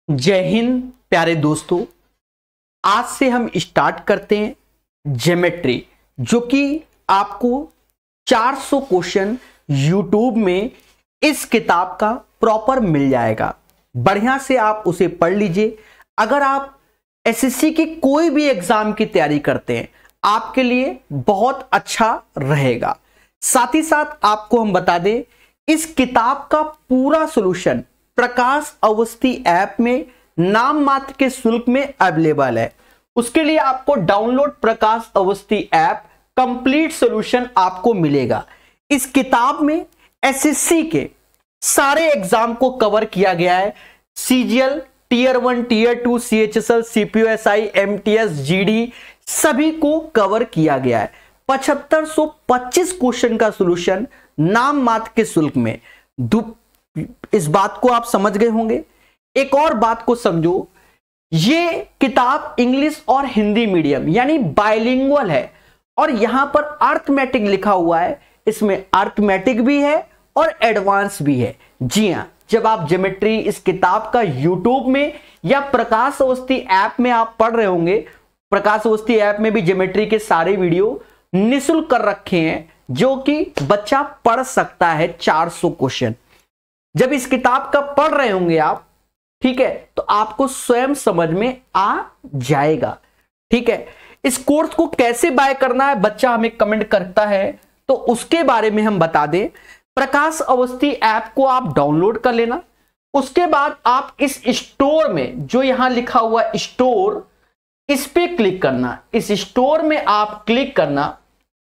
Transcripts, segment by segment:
जय हिंद प्यारे दोस्तों। आज से हम स्टार्ट करते हैं ज्योमेट्री, जो कि आपको 400 क्वेश्चन यूट्यूब में इस किताब का प्रॉपर मिल जाएगा। बढ़िया से आप उसे पढ़ लीजिए। अगर आप एसएससी की कोई भी एग्जाम की तैयारी करते हैं, आपके लिए बहुत अच्छा रहेगा। साथ ही साथ आपको हम बता दें, इस किताब का पूरा सॉल्यूशन प्रकाश अवस्थी ऐप में नाम मात्र के शुल्क में अवेलेबल है। उसके लिए आपको डाउनलोड प्रकाश अवस्थी ऐप कंप्लीट सॉल्यूशन आपको मिलेगा। इस किताब में एसएससी के सारे एग्जाम को कवर किया गया है। CGL, tier 1, tier 2, CHSL, CPO SI, MTS, GD सभी को कवर किया गया है। 7525 क्वेश्चन का सॉल्यूशन नाम मात्र के शुल्क में। इस बात को आप समझ गए होंगे। एक और बात को समझो, ये किताब इंग्लिश और हिंदी मीडियम यानी बाइलिंगुअल है और यहां पर अर्थमेटिक लिखा हुआ है। इसमें अर्थमेटिक भी है और एडवांस भी है। जी हां, जब आप ज्योमेट्री इस किताब का यूट्यूब में या प्रकाश अवस्थी ऐप में आप पढ़ रहे होंगे, प्रकाश अवस्थी ऐप में भी ज्योमेट्री के सारे वीडियो निःशुल्क कर रखे हैं, जो कि बच्चा पढ़ सकता है 400 क्वेश्चन। जब इस किताब का पढ़ रहे होंगे आप, ठीक है, तो आपको स्वयं समझ में आ जाएगा। ठीक है, इस कोर्स को कैसे बाय करना है, बच्चा हमें कमेंट करता है तो उसके बारे में हम बता दें। प्रकाश अवस्थी ऐप को आप डाउनलोड कर लेना। उसके बाद आप इस स्टोर में, जो यहां लिखा हुआ स्टोर, इस पे क्लिक करना। इस स्टोर में आप क्लिक करना।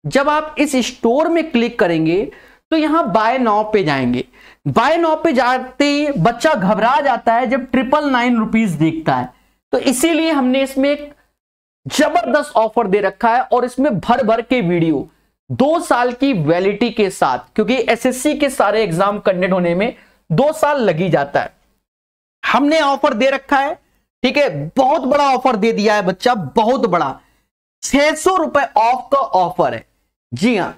जब आप इस स्टोर में क्लिक करेंगे तो यहां बाय नाउ पे जाएंगे। बाय नाउ पे जाते ही बच्चा घबरा जाता है जब 999 रुपीज देखता है। तो इसीलिए हमने इसमें एक जबरदस्त ऑफर दे रखा है और इसमें भर भर के वीडियो 2 साल की वैलिडिटी के साथ, क्योंकि एसएससी के सारे एग्जाम कंडक्ट होने में 2 साल लग ही जाता है। हमने ऑफर दे रखा है। ठीक है, बहुत बड़ा ऑफर दे दिया है बच्चा, बहुत बड़ा। 600 रुपए ऑफ का ऑफर है। जी हां,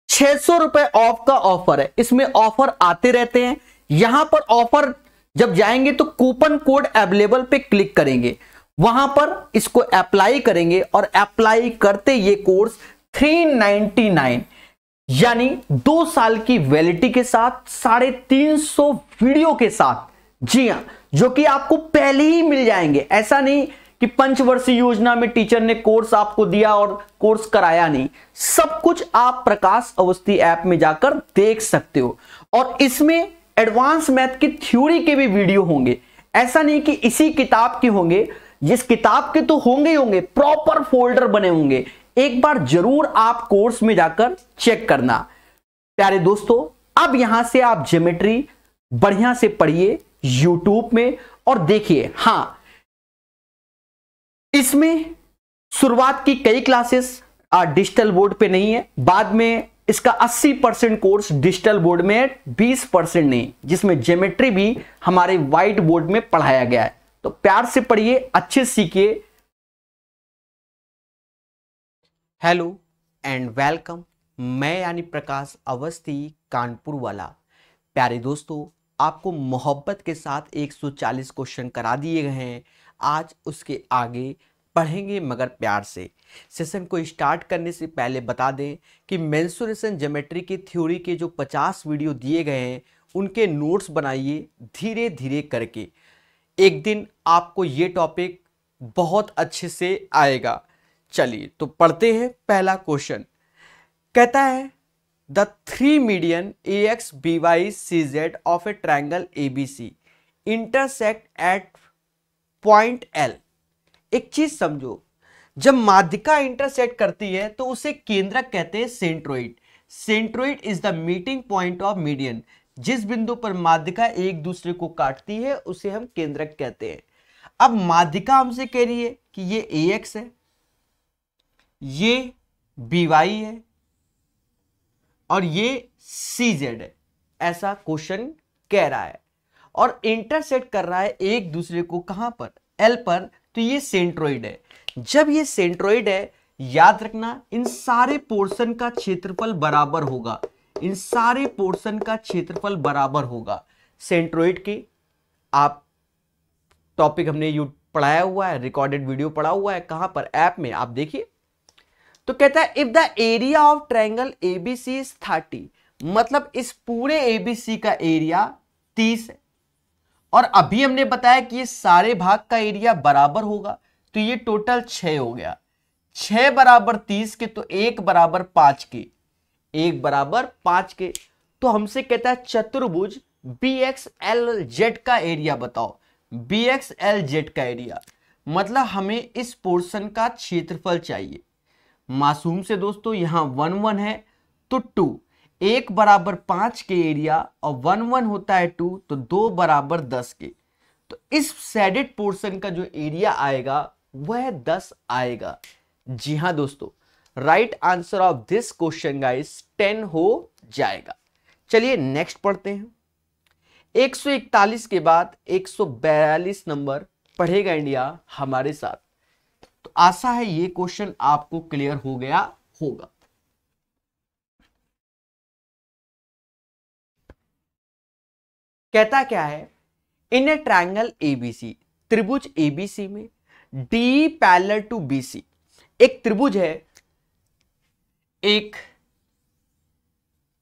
600 रुपए ऑफ का ऑफर है। इसमें ऑफर आते रहते हैं। यहां पर ऑफर जब जाएंगे तो कूपन कोड अवेलेबल पे क्लिक करेंगे, वहां पर इसको अप्लाई करेंगे और अप्लाई करते ये कोर्स 399 यानी 2 साल की वैलिडिटी के साथ 350 वीडियो के साथ, जी हां, जो कि आपको पहले ही मिल जाएंगे। ऐसा नहीं कि पंचवर्षीय योजना में टीचर ने कोर्स आपको दिया और कोर्स कराया नहीं। सब कुछ आप प्रकाश अवस्थी ऐप में जाकर देख सकते हो। और इसमें एडवांस मैथ की थ्योरी के भी वीडियो होंगे। ऐसा नहीं कि इसी किताब के होंगे, जिस किताब के तो होंगे ही होंगे, प्रॉपर फोल्डर बने होंगे। एक बार जरूर आप कोर्स में जाकर चेक करना। प्यारे दोस्तों, अब यहां से आप ज्योमेट्री बढ़िया से पढ़िए यूट्यूब में और देखिए। हां, इसमें शुरुआत की कई क्लासेस डिजिटल बोर्ड पे नहीं है। बाद में इसका 80% कोर्स डिजिटल बोर्ड में है, 20% नहीं, जिसमें ज्योमेट्री भी हमारे व्हाइट बोर्ड में पढ़ाया गया है। तो प्यार से पढ़िए, अच्छे सीखिए। हेलो एंड वेलकम, मैं यानी प्रकाश अवस्थी कानपुर वाला। प्यारे दोस्तों, आपको मोहब्बत के साथ 140 क्वेश्चन करा दिए गए हैं। आज उसके आगे पढ़ेंगे मगर प्यार से। सेशन को स्टार्ट करने से पहले बता दें कि मेंसुरेशन ज्योमेट्री की थ्योरी के जो 50 वीडियो दिए गए हैं, उनके नोट्स बनाइए धीरे धीरे करके। एक दिन आपको ये टॉपिक बहुत अच्छे से आएगा। चलिए तो पढ़ते हैं। पहला क्वेश्चन कहता है, the 3 median AX BY CZ of a triangle ABC intersect at point L। एक चीज समझो, जब माध्यिका इंटरसेक्ट करती है तो उसे केंद्रक कहते हैं centroid. Centroid is the meeting point of median. जिस बिंदु पर माध्यिका एक दूसरे को काटती है उसे हम केंद्रक कहते हैं। अब माध्यिका हमसे कह रही है कि ये AX है, ये BY है और ये CZ है। ऐसा क्वेश्चन कह रहा है और इंटरसेक्ट कर रहा है एक दूसरे को कहां पर, L पर। तो ये सेंट्रोइड है। जब ये सेंट्रोइड है, याद रखना, इन सारे पोर्शन का क्षेत्रफल बराबर होगा। इन सारे पोर्शन का क्षेत्रफल बराबर होगा सेंट्रोइड के। आप टॉपिक हमने यू पढ़ाया हुआ है, रिकॉर्डेड वीडियो पढ़ा हुआ है, कहां पर, ऐप में, आप देखिए। तो कहता है if the area of triangle ABC is 30, मतलब इस पूरे एबीसी का एरिया 30 है, और अभी हमने बताया कि ये सारे भाग का एरिया बराबर होगा, तो ये टोटल 6 हो गया। 6 बराबर 30 के, तो 1 बराबर 5 के, 1 बराबर 5 के। तो हमसे कहता है चतुर्भुज BXLZ का एरिया बताओ। BXLZ का एरिया मतलब हमें इस पोर्शन का क्षेत्रफल चाहिए। मासूम से दोस्तों यहां 1 1 है तो 2, 1 बराबर 5 के एरिया और 1 1 होता है 2, तो 2 बराबर 10 के। तो इस शेडेड पोर्शन का जो एरिया आएगा वह 10 आएगा। जी हां दोस्तों, right answer of this question guys 10 हो जाएगा। चलिए नेक्स्ट पढ़ते हैं। 141 के बाद 142 नंबर पढ़ेगा इंडिया हमारे साथ। तो आशा है ये क्वेश्चन आपको क्लियर हो गया होगा। कहता क्या है, इन ए ट्रायंगल एबीसी, त्रिभुज एबीसी में डी पैरेलल टू बीसी, एक त्रिभुज है, एक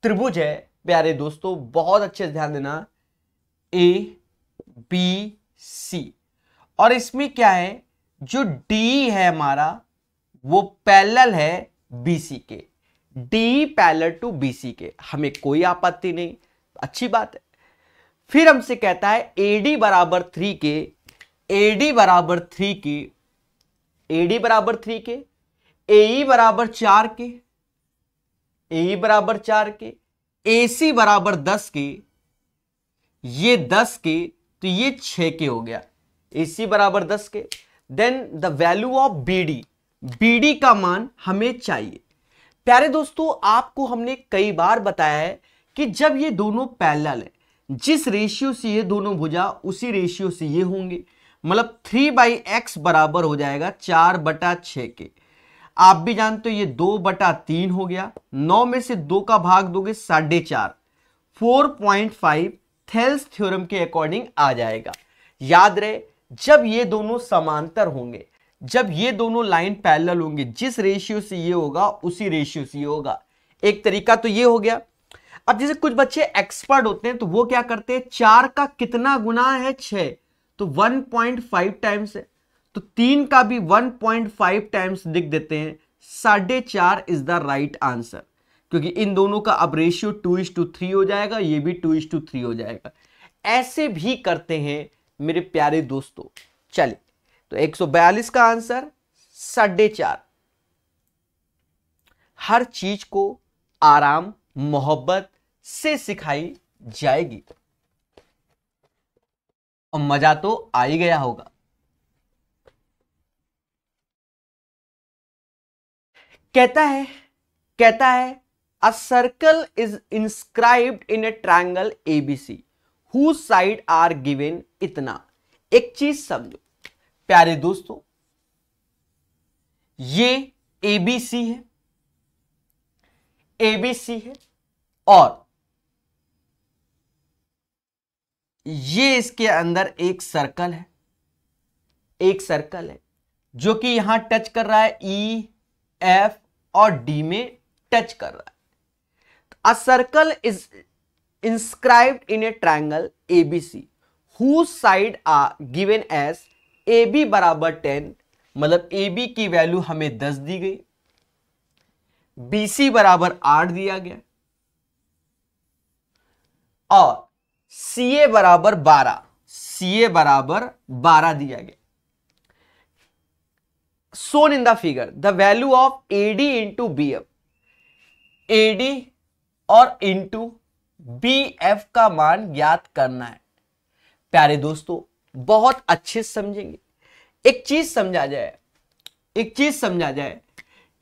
त्रिभुज है प्यारे दोस्तों, बहुत अच्छे से ध्यान देना, ए बी सी, और इसमें क्या है, जो डी है हमारा वो पैरेलल है बीसी के, डी पैरेलल टू बीसी के, हमें कोई आपत्ति नहीं, अच्छी बात है। फिर हमसे कहता है एडी बराबर 3 के, एडी बराबर 3 के, एडी बराबर 3 के, एई बराबर 4 के, एई बराबर 4 के, एसी बराबर 10 के, ये 10 के, तो ये 6 के हो गया, एसी बराबर 10 के। Then the value of BD, BD का मान हमें चाहिए। प्यारे दोस्तों आपको हमने कई बार बताया है कि जब ये दोनों पैरेलल है, जिस रेशियो से ये दोनों भुजा उसी रेशियो से ये होंगे, मतलब 3/x बराबर हो जाएगा 4/6 के। आप भी जानते हो ये 2/3 हो गया, 9 में से 2 का भाग दोगे 4.5, 4.5 थेल्स थ्योरम के अकॉर्डिंग आ जाएगा। याद रहे जब ये दोनों समांतर होंगे, जब ये दोनों लाइन पैरेलल होंगे, जिस रेशियो से ये होगा उसी रेशियो से ये होगा। एक तरीका तो ये हो गया। अब जैसे कुछ बच्चे एक्सपर्ट होते हैं तो वो क्या करते हैं, 4 का कितना गुना है 6, तो 1.5 टाइम्स है, तो 3 का भी 1.5 टाइम्स लिख देते हैं। 4.5 इज द राइट आंसर, क्योंकि इन दोनों का अब रेशियो 2:3 हो जाएगा, ये भी 2:3 हो जाएगा। ऐसे भी करते हैं मेरे प्यारे दोस्तों। चलिए तो 142 का आंसर 4.5। हर चीज को आराम मोहब्बत से सिखाई जाएगी और मजा तो आ ही गया होगा। कहता है a circle is inscribed in a triangle ABC whose side are given इतना। एक चीज समझो प्यारे दोस्तों, ये एबीसी है, एबीसी है, और ये इसके अंदर एक सर्कल है, एक सर्कल है जो कि यहां टच कर रहा है, ई एफ और डी में टच कर रहा है। A circle is inscribed in a triangle ABC whose side are given as AB बराबर 10, मतलब AB की वैल्यू हमें 10 दी गई, BC बराबर 8 दिया गया और CA बराबर 12, CA बराबर 12 दिया गया। shown in the figure the value of AD into BF, AD और into BF का मान ज्ञात करना है। प्यारे दोस्तों बहुत अच्छे से समझेंगे। एक चीज समझा जाए, एक चीज समझा जाए,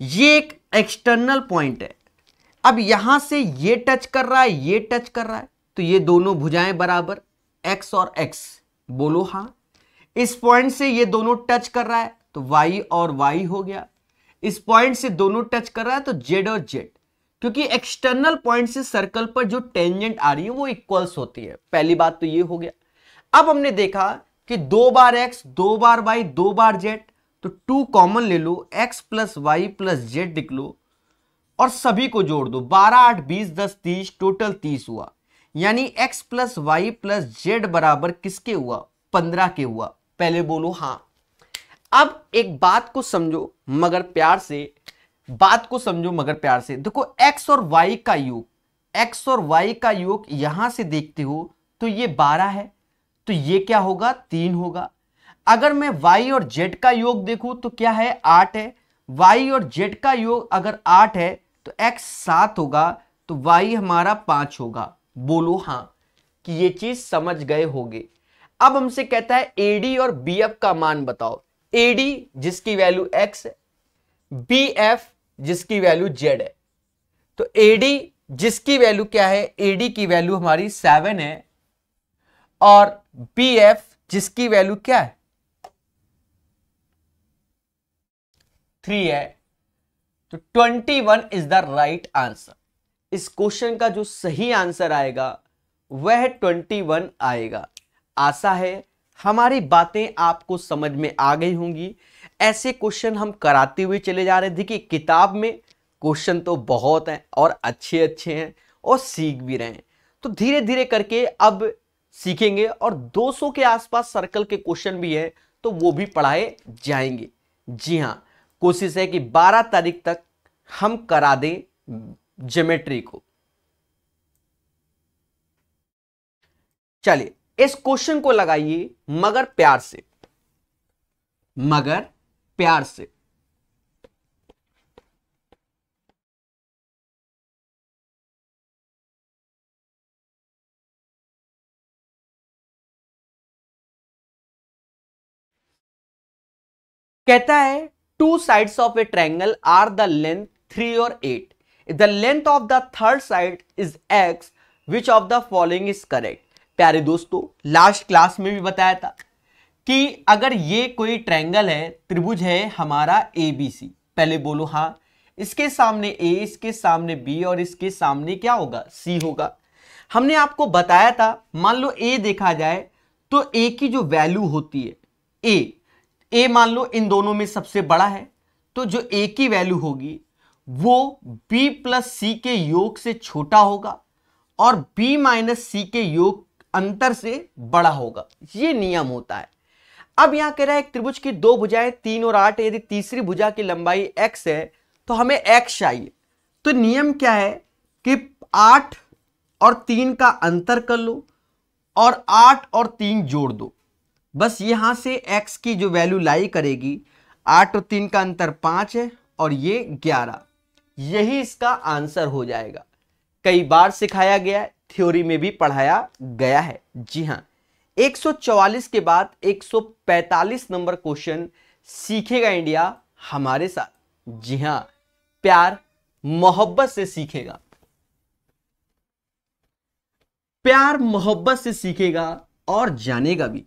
ये एक एक्सटर्नल पॉइंट है। अब यहां से ये टच कर रहा है, ये टच कर रहा है, तो ये दोनों भुजाएं बराबर, x और x, बोलो हां। इस पॉइंट से ये दोनों टच कर रहा है तो y और y हो गया। इस पॉइंट से दोनों टच कर रहा है तो z और z, क्योंकि एक्सटर्नल पॉइंट से सर्कल पर जो टेंजेंट आ रही है वो इक्वल्स होती है। पहली बात तो ये हो गया। अब हमने देखा कि 2 बार x 2 बार y 2 बार z, तो 2 कॉमन ले लो, x plus y plus z लिख लो और सभी को जोड़ दो। 12 8 20 10 30, टोटल 30 हुआ। यानी x plus y plus z बराबर किसके हुआ? 15 के हुआ। पहले बोलो हाँ। अब एक बात को समझो मगर प्यार से, बात को समझो मगर प्यार से। देखो x और y का योग, x और y का योग यहां से देखते हो तो ये 12 है, तो ये क्या होगा? 3 होगा। अगर मैं y और z का योग देखूं तो क्या है? 8 है। y और z का योग अगर 8 है तो x 7 होगा, तो y हमारा 5 होगा। बोलो हाँ कि ये चीज समझ गए होगे। अब हमसे कहता है AD और BF का मान बताओ। AD जिसकी वैल्यू x है, BF जिसकी वैल्यू z है। तो AD जिसकी वैल्यू क्या है? AD की वैल्यू हमारी 7 है और BF जिसकी वैल्यू क्या है? 3 है। तो 21 इज द राइट आंसर। इस क्वेश्चन का जो सही आंसर आएगा वह 21 आएगा। आशा है हमारी बातें आपको समझ में आ गई होंगी। ऐसे क्वेश्चन हम कराते हुए चले जा रहे हैं। देखिए किताब में क्वेश्चन तो बहुत हैं और अच्छे अच्छे हैं और सीख भी रहे हैं, तो धीरे धीरे करके अब सीखेंगे और 200 के आसपास सर्कल के क्वेश्चन भी है तो वो भी पढ़ाए जाएंगे। जी हाँ, कोशिश है कि 12 तारीख तक हम करा दें ज्योमेट्री को। चलिए इस क्वेश्चन को लगाइए मगर प्यार से, मगर प्यार से। कहता है two sides of a triangle are the length 3 और 8। The length of the third side is x, which of the following is correct. प्यारे दोस्तों लास्ट क्लास में भी बताया था कि अगर ये कोई ट्रायंगल है, त्रिभुज है हमारा ABC, पहले बोलो हाँ, इसके सामने A, इसके सामने B और इसके सामने क्या होगा? C होगा। हमने आपको बताया था मान लो A देखा जाए तो A की जो वैल्यू होती है A मान लो इन दोनों में सबसे बड़ा है, तो जो A की वैल्यू होगी वो B प्लस C के योग से छोटा होगा और B माइनस C के योग अंतर से बड़ा होगा। ये नियम होता है। अब यहां कह रहा है एक त्रिभुज की 2 भुजाएं 3 और 8, यदि तीसरी भुजा की लंबाई x है तो हमें x चाहिए। तो नियम क्या है कि 8 और 3 का अंतर कर लो और 8 और 3 जोड़ दो। बस यहां से x की जो वैल्यू लाई करेगी, 8 और 3 का अंतर 5 है और ये 11, यही इसका आंसर हो जाएगा। कई बार सिखाया गया है, थ्योरी में भी पढ़ाया गया है। जी हां, 144 के बाद 145 नंबर क्वेश्चन सीखेगा इंडिया हमारे साथ। जी हां, प्यार मोहब्बत से सीखेगा, प्यार मोहब्बत से सीखेगा और जानेगा भी।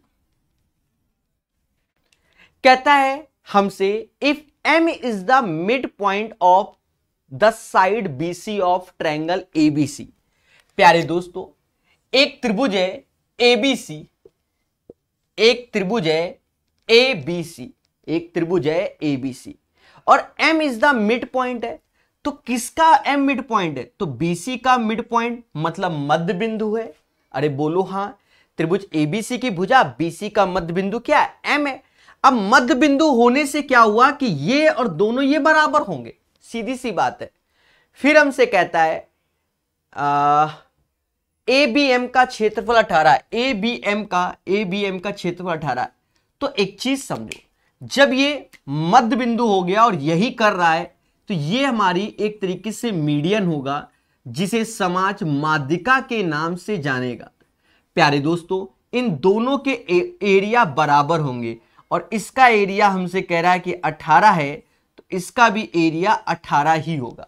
कहता है हमसे if M is the midpoint of the side BC of triangle ABC। प्यारे दोस्तों एक त्रिभुज है ABC, एक त्रिभुज है ABC, एक त्रिभुज है ABC और M is the mid point है। तो किसका M मिड पॉइंट है? तो BC का मिड पॉइंट मतलब मध्य बिंदु है। अरे बोलो हाँ, त्रिभुज ABC की भुजा BC का मध्य बिंदु क्या है? M है। अब मध्य बिंदु होने से क्या हुआ कि ये और दोनों ये बराबर होंगे, सीधी सी बात है। फिर हमसे कहता है ABM का क्षेत्रफल 18 है, ABM का क्षेत्रफल 18 है। तो एक चीज समझो, जब ये मध्य बिंदु हो गया और यही कर रहा है तो ये हमारी एक तरीके से मीडियन होगा, जिसे समाज माध्यिका के नाम से जानेगा। प्यारे दोस्तों इन दोनों के एरिया बराबर होंगे और इसका एरिया हमसे कह रहा है कि 18 है, तो इसका भी एरिया 18 ही होगा।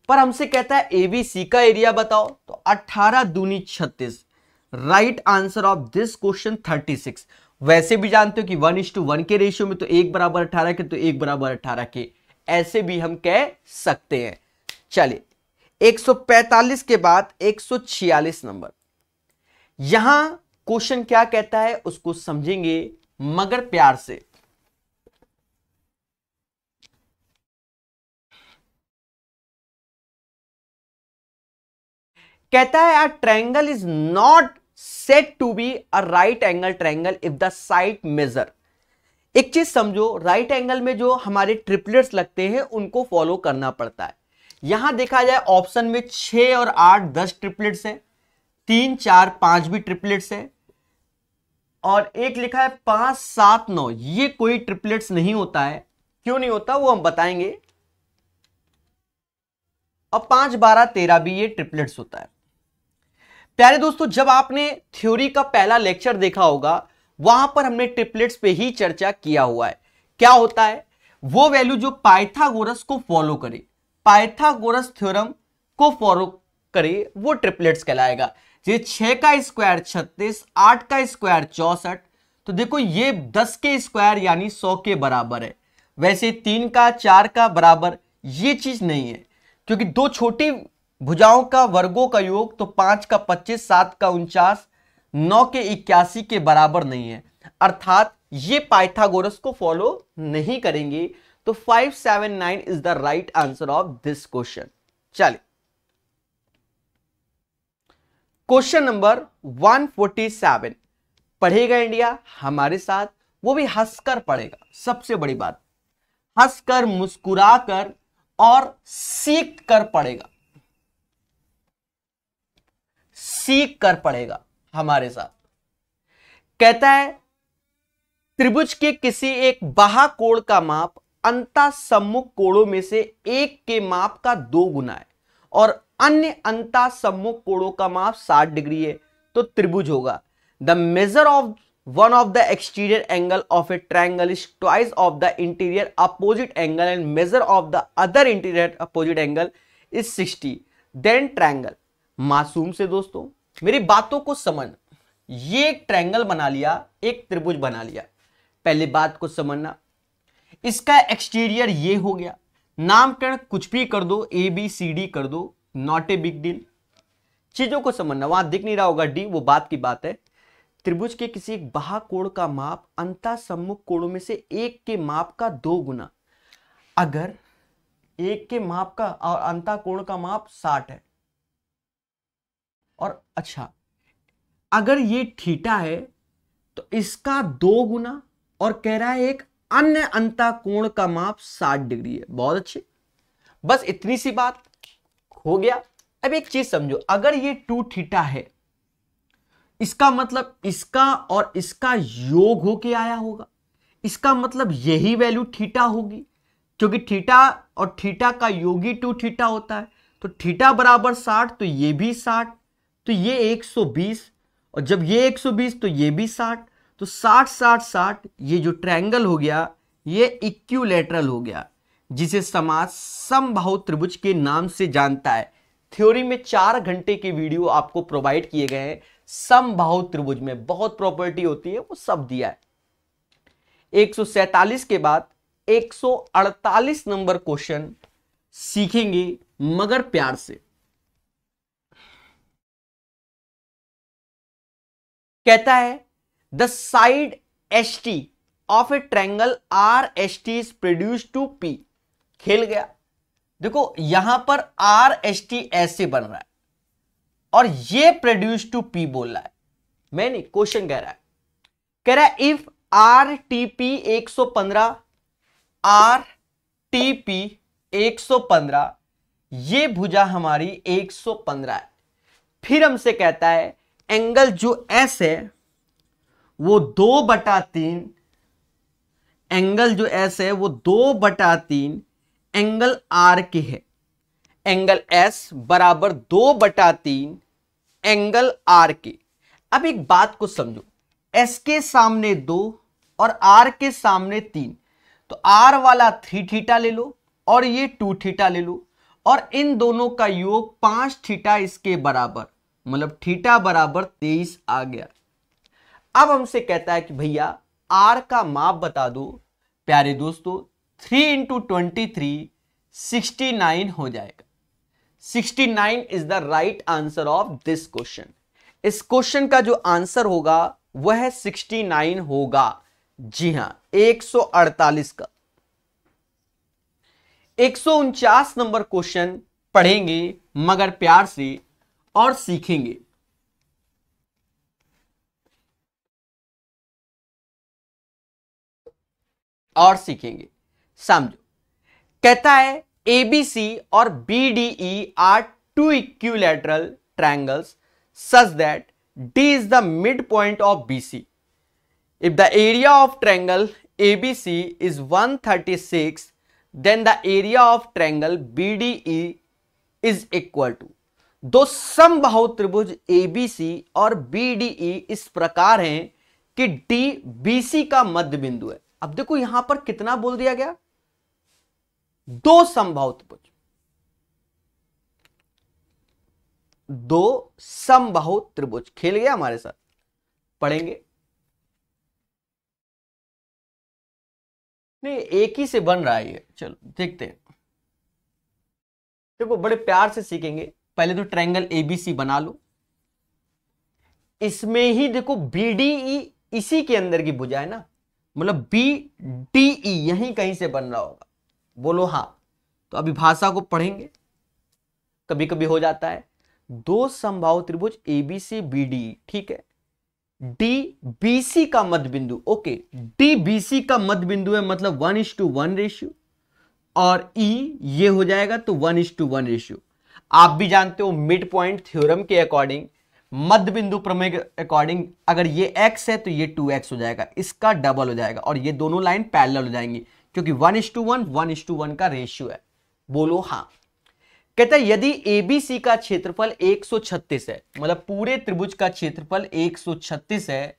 पर हमसे कहता है ABC का एरिया बताओ, तो 18 दूनी 36। Right answer of this question 36। वैसे भी जानते हो कि 1:1 के रेशियो में तो 1 बराबर 18 के, तो 1 बराबर 18 के, ऐसे भी हम कह सकते हैं। चलिए 145 के बाद 146 नंबर। यहां क्वेश्चन क्या कहता है उसको समझेंगे मगर प्यार से। कहता है a triangle is not said to be a right angle triangle if the side measure. एक चीज समझो, राइट एंगल में जो हमारे ट्रिपलेट्स लगते हैं उनको फॉलो करना पड़ता है। यहां देखा जाए ऑप्शन में 6 और 8 10 ट्रिपलेट्स है, 3 4 5 भी ट्रिपलेट्स है, और एक लिखा है 5 7 9। ये कोई ट्रिपलेट्स नहीं होता है। क्यों नहीं होता वो हम बताएंगे। और 5 12 13 भी ये ट्रिपलेट्स होता है। प्यारे दोस्तों, जब आपने थ्योरी का पहला लेक्चर देखा होगा वहां पर हमने ट्रिपलेट्स पे ही चर्चा किया हुआ है। क्या होता है वो वैल्यू जो पाइथागोरस को फॉलो करे, पाइथागोरस थ्योरम को फॉलो करे, वो ट्रिपलेट्स कहलाएगा। ये 6 का स्क्वायर 36, 8 का स्क्वायर 64। तो देखो ये 10 के स्क्वायर यानी 100 के बराबर है। वैसे 3 का 4 का बराबर ये चीज नहीं है, क्योंकि दो छोटी भुजाओं का वर्गों का योग तो 5 का 25, 7 का 49, 9 के 81 के बराबर नहीं है। अर्थात ये पाइथागोरस को फॉलो नहीं करेंगे। तो 579 is the right answer of this question. चलिए क्वेश्चन नंबर 147। पढ़ेगा इंडिया हमारे साथ, वो भी हंसकर पढ़ेगा। सबसे बड़ी बात, हंसकर मुस्कुराकर और सीख कर पढ़ेगा, सीख कर पढ़ेगा हमारे साथ। कहता है त्रिभुज के किसी एक बाह्य कोण का माप अंतःसम्मुख कोणों में से एक के माप का 2 गुना है और अन्य अंतःसम्मुख कोणों का माप 60 डिग्री है, तो त्रिभुज होगा। The measure of one of the exterior angle of a triangle is twice of the interior opposite angle and measure of the other interior opposite angle is 60, then triangle. मासूम से दोस्तों मेरी बातों को समझ, ये एक ट्रायंगल बना लिया, एक त्रिभुज बना लिया। पहले बात को समझना, इसका एक्सटीरियर ये हो गया, नामकरण कुछ भी कर दो, ए बी सी डी कर दो, नॉट ए बिग डील। चीजों को समझना, वहां दिख नहीं रहा होगा डी, वो बात की बात है। त्रिभुज के किसी एक बाह्य कोण का माप अंतःसम्मुख कोणों में से एक के माप का 2 गुना। अगर एक के माप का और अंतः कोण का माप 60 है, और अच्छा अगर ये थीटा है तो इसका 2 गुना, और कह रहा है एक अन्य अंतः कोण का माप 60 डिग्री है। बहुत अच्छे, बस इतनी सी बात हो गया। अब एक चीज समझो, अगर ये 2 थीटा है, इसका मतलब इसका और इसका योग होके आया होगा, इसका मतलब यही वैल्यू थीटा होगी, क्योंकि थीटा और थीटा का योगी 2 थीटा होता है। तो थीटा बराबर 60, तो ये भी 60, तो ये 120, और जब ये 120 तो ये भी 60, तो 60 60 60, ये जो ट्रायंगल हो गया ये इक्विलैटरल हो गया, जिसे समाज समबाहु त्रिभुज के नाम से जानता है। थ्योरी में 4 घंटे के वीडियो आपको प्रोवाइड किए गए हैं। समबाहु त्रिभुज में बहुत प्रॉपर्टी होती है, वो सब दिया है। 147 के बाद 148 नंबर क्वेश्चन सीखेंगे मगर प्यार से। कहता है the side H T of a triangle R H T is produced to P. खेल गया। देखो यहां पर आर एच टी ऐसे बन रहा है और ये प्रोड्यूस टू पी बोल रहा है। मैं नहीं, क्वेश्चन कह रहा है if R T P 115, R T P 115, ये भुजा हमारी 115 है। फिर हमसे कहता है एंगल जो एस है वो 2/3, एंगल जो एस है वो 2/3 एंगल आर के है। एंगल एस बराबर 2/3 एंगल आर के। अब एक बात को समझो, एस के सामने 2 और आर के सामने 3, तो आर वाला 3 थीटा ले लो और ये 2 थीटा ले लो, और इन दोनों का योग 5 थीटा इसके बराबर, मतलब थीटा बराबर 23 आ गया। अब हमसे कहता है कि भैया आर का माप बता दो। प्यारे दोस्तों 3 × 23 69 हो जाएगा। 69 is the right answer of this question. इस क्वेश्चन का जो आंसर होगा वह है 69 होगा। जी हां, 148 का। 149 नंबर क्वेश्चन पढ़ेंगे मगर प्यार से और सीखेंगे। समझो, कहता है एबीसी और BDE are two equilateral triangles such that D is the midpoint of BC. If the area of triangle ABC is 136, then the area of triangle BDE is equal to. दो समबाहु त्रिभुज ABC और BDE इस प्रकार हैं कि D BC का मध्य बिंदु है। अब देखो यहां पर कितना बोल दिया गया, दो समबाहु त्रिभुज, दो समबाहु त्रिभुज। खेल गया हमारे साथ, पढ़ेंगे नहीं, एक ही से बन रहा है ये। चलो देखते हैं, देखो बड़े प्यार से सीखेंगे। पहले तो ट्रायंगल एबीसी बना लो, इसमें ही देखो बीडीई इसी के अंदर की भुजा है ना, मतलब बीडीई यहीं कहीं से बन रहा होगा। बोलो हां। तो अभी भाषा को पढ़ेंगे, कभी कभी हो जाता है। दो समबाहु त्रिभुज एबीसी बीडीई, ठीक है। डी बीसी का मध्य बिंदु, ओके, डी बीसी का मध्य बिंदु है, मतलब 1:1 रेशियो, और ई ये हो जाएगा तो 1:1 रेशियो। आप भी जानते हो मिड पॉइंट थ्योरम के अकॉर्डिंग, मध्य बिंदु प्रमेय के अकॉर्डिंग, अगर ये x है तो ये 2x हो जाएगा, इसका डबल हो जाएगा, और ये दोनों लाइन पैरेलल हो जाएंगी क्योंकि 1:1 का रेशियो है। बोलो हाँ। कहता है यदि एबीसी का क्षेत्रफल 136 है, मतलब पूरे त्रिभुज का क्षेत्रफल 136 है,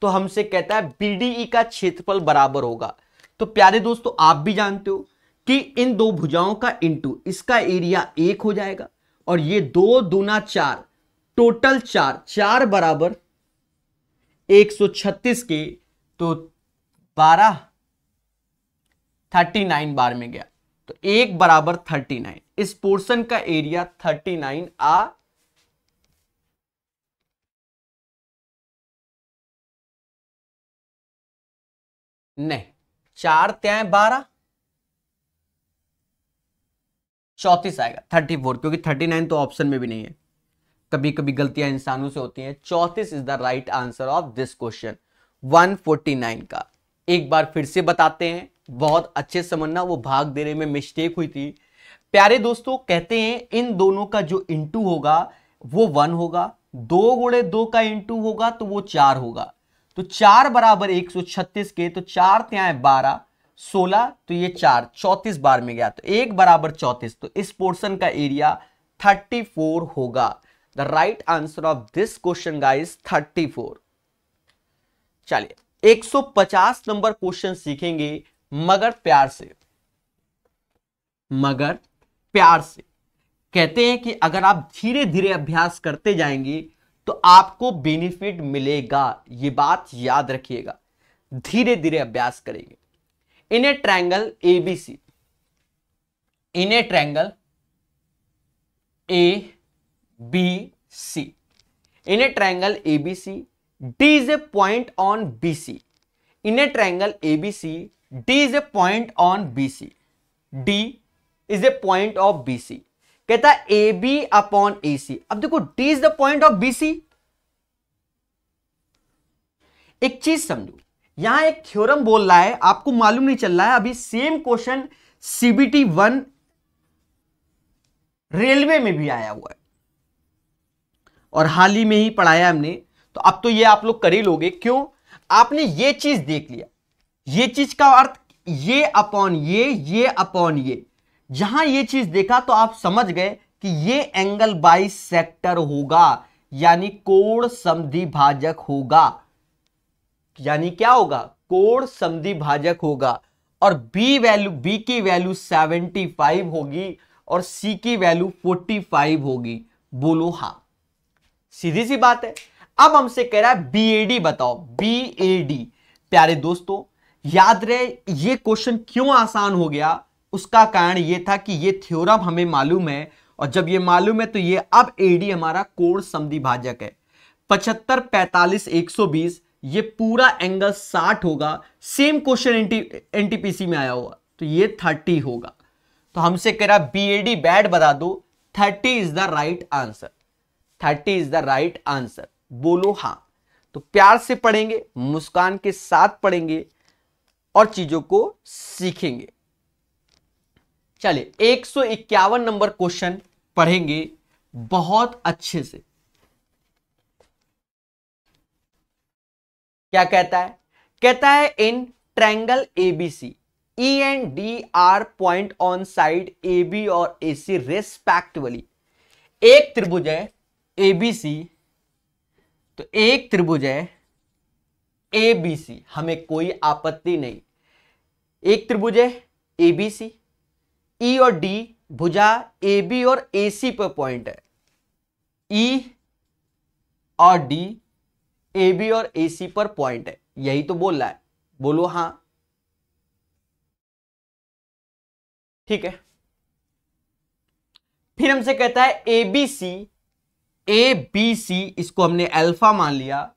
तो हमसे कहता है बीडीई का क्षेत्रफल बराबर होगा। तो प्यारे दोस्तों, आप भी जानते हो कि इन दो भुजाओं का इंटू इसका एरिया 1 हो जाएगा, और ये 2 दूना 4, टोटल 4 बराबर 136 के, तो 12 39 बार में गया, तो 1 बराबर 39। इस पोर्शन का एरिया 39 आ नहीं, 4 त्यां 12, 34 आएगा, 34, क्योंकि 39 तो ऑप्शन में भी नहीं है। कभी कभी गलतियां इंसानों से होती हैं। 34 is the right answer of this question 149 का। एक बार फिर से बताते हैं, बहुत अच्छे समझना, वो भाग देने में मिस्टेक हुई थी। प्यारे दोस्तों, कहते हैं इन दोनों का जो इंटू होगा वो 1 होगा, 2 गुणे 2 का इंटू होगा तो वो 4 होगा। तो 4 बराबर 136 के, तो 4 त्यां 12, 16, तो ये 4 34 बार में गया, तो 1 बराबर 34। तो इस पोर्शन का एरिया 34 होगा। The right answer of this question guys 34। चलिए 150 नंबर क्वेश्चन सीखेंगे मगर प्यार से, मगर प्यार से। कहते हैं कि अगर आप धीरे धीरे अभ्यास करते जाएंगे तो आपको बेनिफिट मिलेगा, ये बात याद रखिएगा। धीरे धीरे अभ्यास करेंगे। In a triangle ABC, in a triangle A B C, in a triangle ABC D is a point on BC. In a triangle ABC D is a point on BC, D is a point of BC. कहता है A B upon A C. अब देखो D is the point of BC. एक चीज समझो, यहां एक theorem बोल रहा है, आपको मालूम नहीं चल रहा है। अभी सेम क्वेश्चन सीबीटी 1 रेलवे में भी आया हुआ है और हाल ही में ही पढ़ाया हमने, तो अब तो ये आप लोग कर ही लोगे। क्यों? आपने ये चीज देख लिया, ये चीज का अर्थ ये अपॉन ये अपॉन ये। जहां ये चीज देखा तो आप समझ गए कि ये एंगल बाइसेक्टर होगा, यानी कोण समद्विभाजक होगा। यानी क्या होगा? कोण समद्विभाजक होगा। और बी की वैल्यू 75 होगी और सी की वैल्यू 45 होगी। बोलो हां। सीधी सी बात है। अब हमसे कह रहा है बीएडी बताओ, बीएडी। प्यारे दोस्तों, याद रहे ये क्वेश्चन क्यों आसान हो गया, उसका कारण ये था कि ये थ्योरम हमें मालूम है, और जब ये मालूम है तो ये अब एडी हमारा कोण समद्विभाजक है। 75, 45, 120, ये पूरा एंगल 60 होगा। सेम क्वेश्चन एनटीपीसी में आया हुआ, तो ये 30 होगा। तो हमसे कह रहा बीएडी बैड बता दो, 30 is the right answer. 30 is the right answer, बोलो हां। तो प्यार से पढ़ेंगे, मुस्कान के साथ पढ़ेंगे और चीजों को सीखेंगे। चलिए 151 नंबर क्वेश्चन पढ़ेंगे बहुत अच्छे से। क्या कहता है? कहता है in triangle ABC E and D are point on side A B और ए सी रेस्पेक्टिवली। एक त्रिभुज है एबीसी, तो एक त्रिभुज है एबीसी, हमें कोई आपत्ति नहीं। एक त्रिभुज है एबीसी, ई और डी भुजा ए बी और ए सी पर पॉइंट है। ई और डी ए बी और ए सी पर पॉइंट है, यही तो बोल रहा है, बोलो हां। ठीक है, फिर हमसे कहता है एबीसी, ए बी सी इसको हमने अल्फा मान लिया,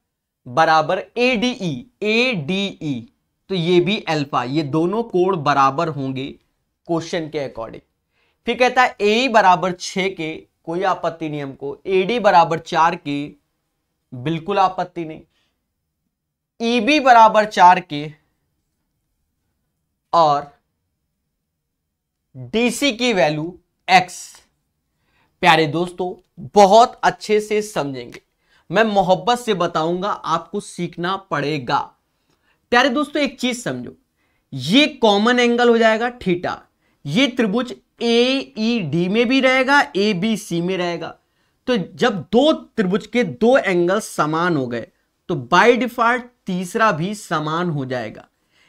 बराबर एडीई, एडीई तो ये भी अल्फा, ये दोनों कोण बराबर होंगे क्वेश्चन के अकॉर्डिंग। फिर कहता है ए बराबर 6 के, कोई आपत्ति नहीं हमको। एडी बराबर 4 के, बिल्कुल आपत्ति नहीं। ईबी बराबर 4 के और डीसी की वैल्यू x। प्यारे दोस्तों बहुत अच्छे से समझेंगे, मैं मोहब्बत से बताऊंगा, आपको सीखना पड़ेगा। प्यारे दोस्तों एक चीज समझो, ये कॉमन एंगल हो जाएगा थीटा, ये त्रिभुज ए ई डी में भी रहेगा, ए बी सी में रहेगा। तो जब दो त्रिभुज के दो एंगल समान हो गए तो बाय डिफॉल्ट तीसरा भी समान हो जाएगा।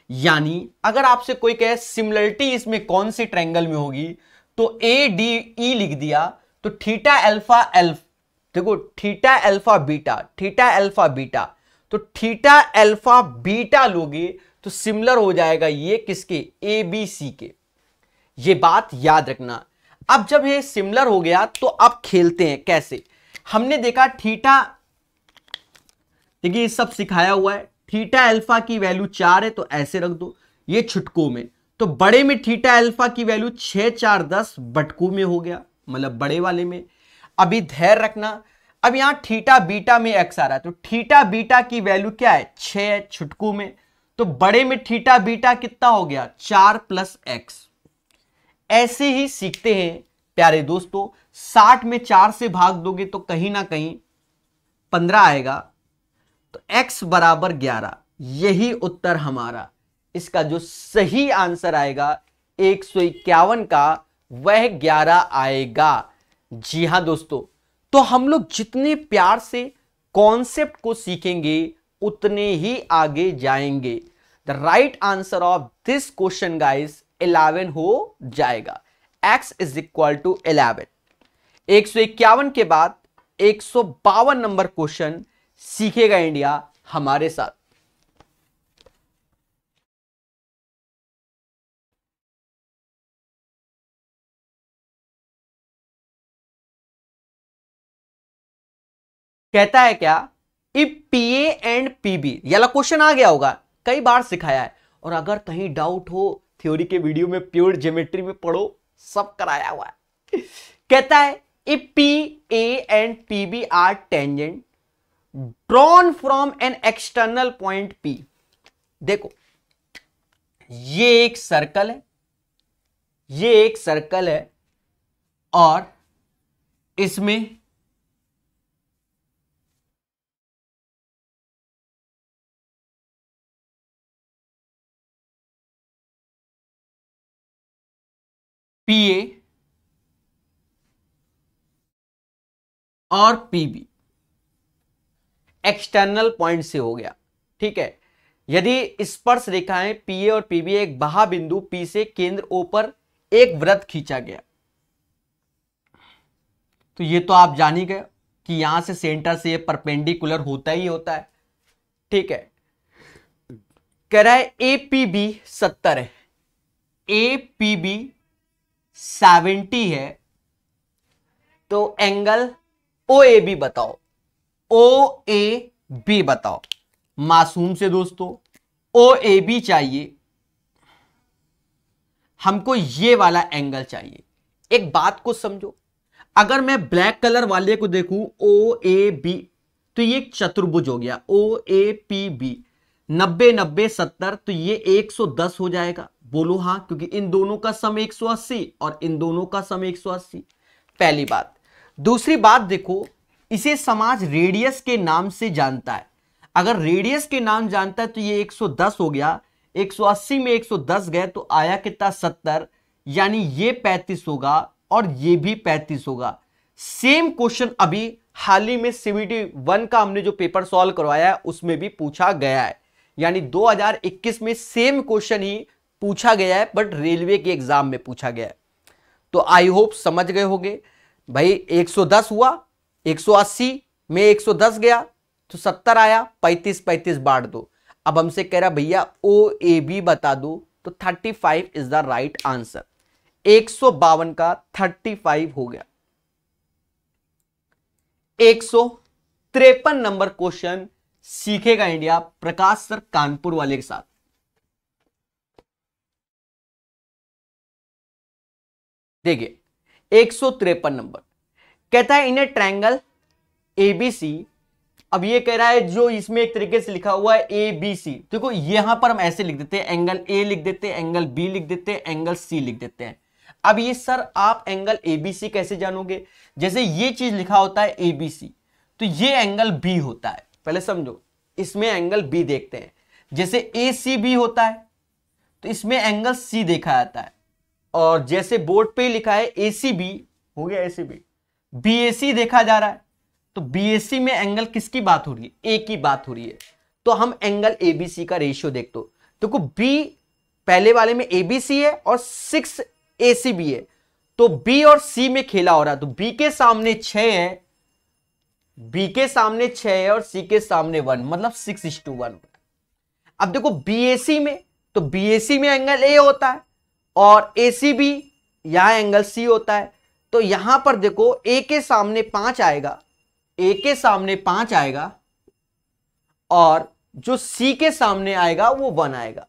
यानी अगर आपसे कोई कहे सिमिलरिटी इसमें कौन सी ट्रायंगल में होगी, तो ए डी ई लिख दिया, तो थीटा अल्फा देखो theta alpha beta, theta alpha beta, तो थीटा अल्फा बीटा लोगे तो सिमिलर हो जाएगा ये किसके, ए बी सी के। ये बात याद रखना। अब जब ये सिमिलर हो गया तो अब खेलते हैं कैसे। हमने देखा थीटा, देखिए सब सिखाया हुआ है, थीटा अल्फा की वैल्यू 4 है तो ऐसे रख दो, ये छुटकों में, तो बड़े में थीटा अल्फा की वैल्यू 6 4 10 बटकों में हो गया, मतलब बड़े वाले में। अभी धैर्य रखना, अब यहां थीटा बीटा में x आ रहा है, तो थीटा बीटा की वैल्यू क्या है, 6 छुटकों में, तो बड़े में थीटा बीटा कितना हो गया, 4 + x। ऐसे ही सीखते हैं प्यारे दोस्तों। 60 में 4 से भाग दोगे तो कहीं ना कहीं 15 आएगा, तो x बराबर 11, यही उत्तर हमारा। इसका जो सही आंसर आएगा 151 का, वह 11 आएगा। जी हां दोस्तों, तो हम लोग जितने प्यार से कॉन्सेप्ट को सीखेंगे उतने ही आगे जाएंगे। The right answer of this question guys 11 हो जाएगा। x = 11। 151 के बाद 152 नंबर क्वेश्चन सीखेगा इंडिया हमारे साथ। कहता है क्या, इफ पीए एंड पीबी, ये वाला क्वेश्चन आ गया होगा, कई बार सिखाया है, और अगर कहीं डाउट हो थ्योरी के वीडियो में प्योर ज्योमेट्री में पढ़ो, सब कराया हुआ है। कहता है if P A and PB are tangent drawn from an external point P। देखो ये एक सर्कल है, ये एक सर्कल है, और इसमें PA और PB एक्सटर्नल पॉइंट से हो गया। ठीक है, यदि स्पर्श रेखाएं PA और PB एक बाह्य बिंदु P से केंद्र O पर एक वृत्त खींचा गया, तो ये तो आप जान ही गए कि यहां से सेंटर से ये परपेंडिकुलर होता ही होता है। ठीक है, कह रहा है APB 70 है, APB 70 है, तो एंगल OAB बताओ। ओ ए बी बताओ। मासूम से दोस्तों ओ ए बी चाहिए, हमको ये वाला एंगल चाहिए। एक बात को समझो, अगर मैं ब्लैक कलर वाले को देखूं ओ ए बी, तो ये एक चतुर्भुज हो गया ओ ए पी बी, 90 90 70, तो ये 110 हो जाएगा। बोलो हाँ, क्योंकि इन दोनों का सम 180 और इन दोनों का सम 180। पहली बात। दूसरी बात देखो, इसे समाज रेडियस के नाम से जानता है। अगर रेडियस के नाम जानता है तो ये 110 हो गया, 180 में 110 गए तो आया कितना 70, यानी ये 35 होगा और ये भी 35 होगा। सेम क्वेश्चन अभी हाल ही में सीबीटी 1 का हमने जो पेपर सॉल्व करवाया है उसमें भी पूछा गया है, यानी 2021 में सेम क्वेश्चन ही पूछा गया है, बट रेलवे के एग्जाम में पूछा गया है। तो आई होप समझ गए होंगे भाई। 110 हुआ, 180 में 110 गया तो 70 आया, 35 35 बांट दो। अब हमसे कह रहा भैया ओ ए बी बता दो, तो 35 इज द राइट आंसर। 152 का 35 हो गया। 153 नंबर क्वेश्चन सीखेगा इंडिया प्रकाश सर कानपुर वाले के साथ। देखिए 153 नंबर कहता है इन ए ट्रायंगल एबीसी। अब ये कह रहा है जो इसमें एक तरीके से लिखा हुआ है ए बी सी, देखो यहां पर हम ऐसे लिख देते हैं, एंगल ए लिख देते हैं, एंगल बी लिख देते हैं, एंगल सी लिख देते हैं। अब ये सर आप एंगल ए बी सी कैसे जानोगे? जैसे ये चीज लिखा होता है ए बी सी, तो ये एंगल बी होता है। पहले समझो, इसमें एंगल बी देखते हैं। जैसे ए सी बी होता है तो इसमें एंगल सी देखा जाता है, और जैसे बोर्ड पे लिखा है ए सी बी, हो गया ए सी बी, बी ए सी देखा जा रहा है, तो बीएससी में एंगल किसकी बात हो रही है? ए की बात हो रही है। तो हम एंगल एबीसी का रेशियो देख दो, देखो बी पहले वाले में एबीसी है और 6 एसी भी है, तो बी और सी में खेला हो रहा है। तो बी के सामने 6 है, बी के सामने 6 है और सी के सामने 1, मतलब 6:1। अब देखो बीएसी में, तो बीएसी में एंगल ए होता है और एसी भी यहां एंगल सी होता है। तो यहां पर देखो ए के सामने 5 आएगा, ए के सामने 5 आएगा और जो सी के सामने आएगा वो 1 आएगा।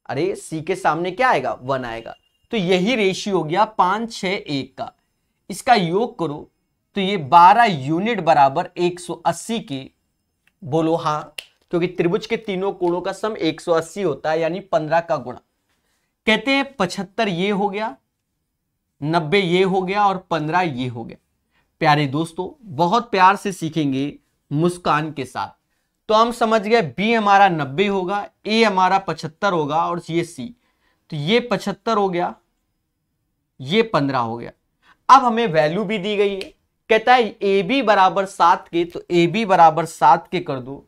अरे सी के सामने क्या आएगा? 1 आएगा। तो यही रेशियो हो गया 5 6 1 का। इसका योग करो तो ये 12 यूनिट बराबर 180 के। बोलो हाँ, क्योंकि त्रिभुज के तीनों कोणों का सम 180 होता है, यानी 15 का गुणा। कहते हैं 75 ये हो गया, 90 ये हो गया और 15 ये हो गया। प्यारे दोस्तों, बहुत प्यार से सीखेंगे मुस्कान के साथ। तो हम समझ गए बी हमारा 90 होगा, ए हमारा 75 होगा और ये सी, तो ये 75 हो गया, ये 15 हो गया। अब हमें वैल्यू भी दी गई है, कहता है ए बी बराबर 7 के, तो ए बी बराबर 7 के कर दो,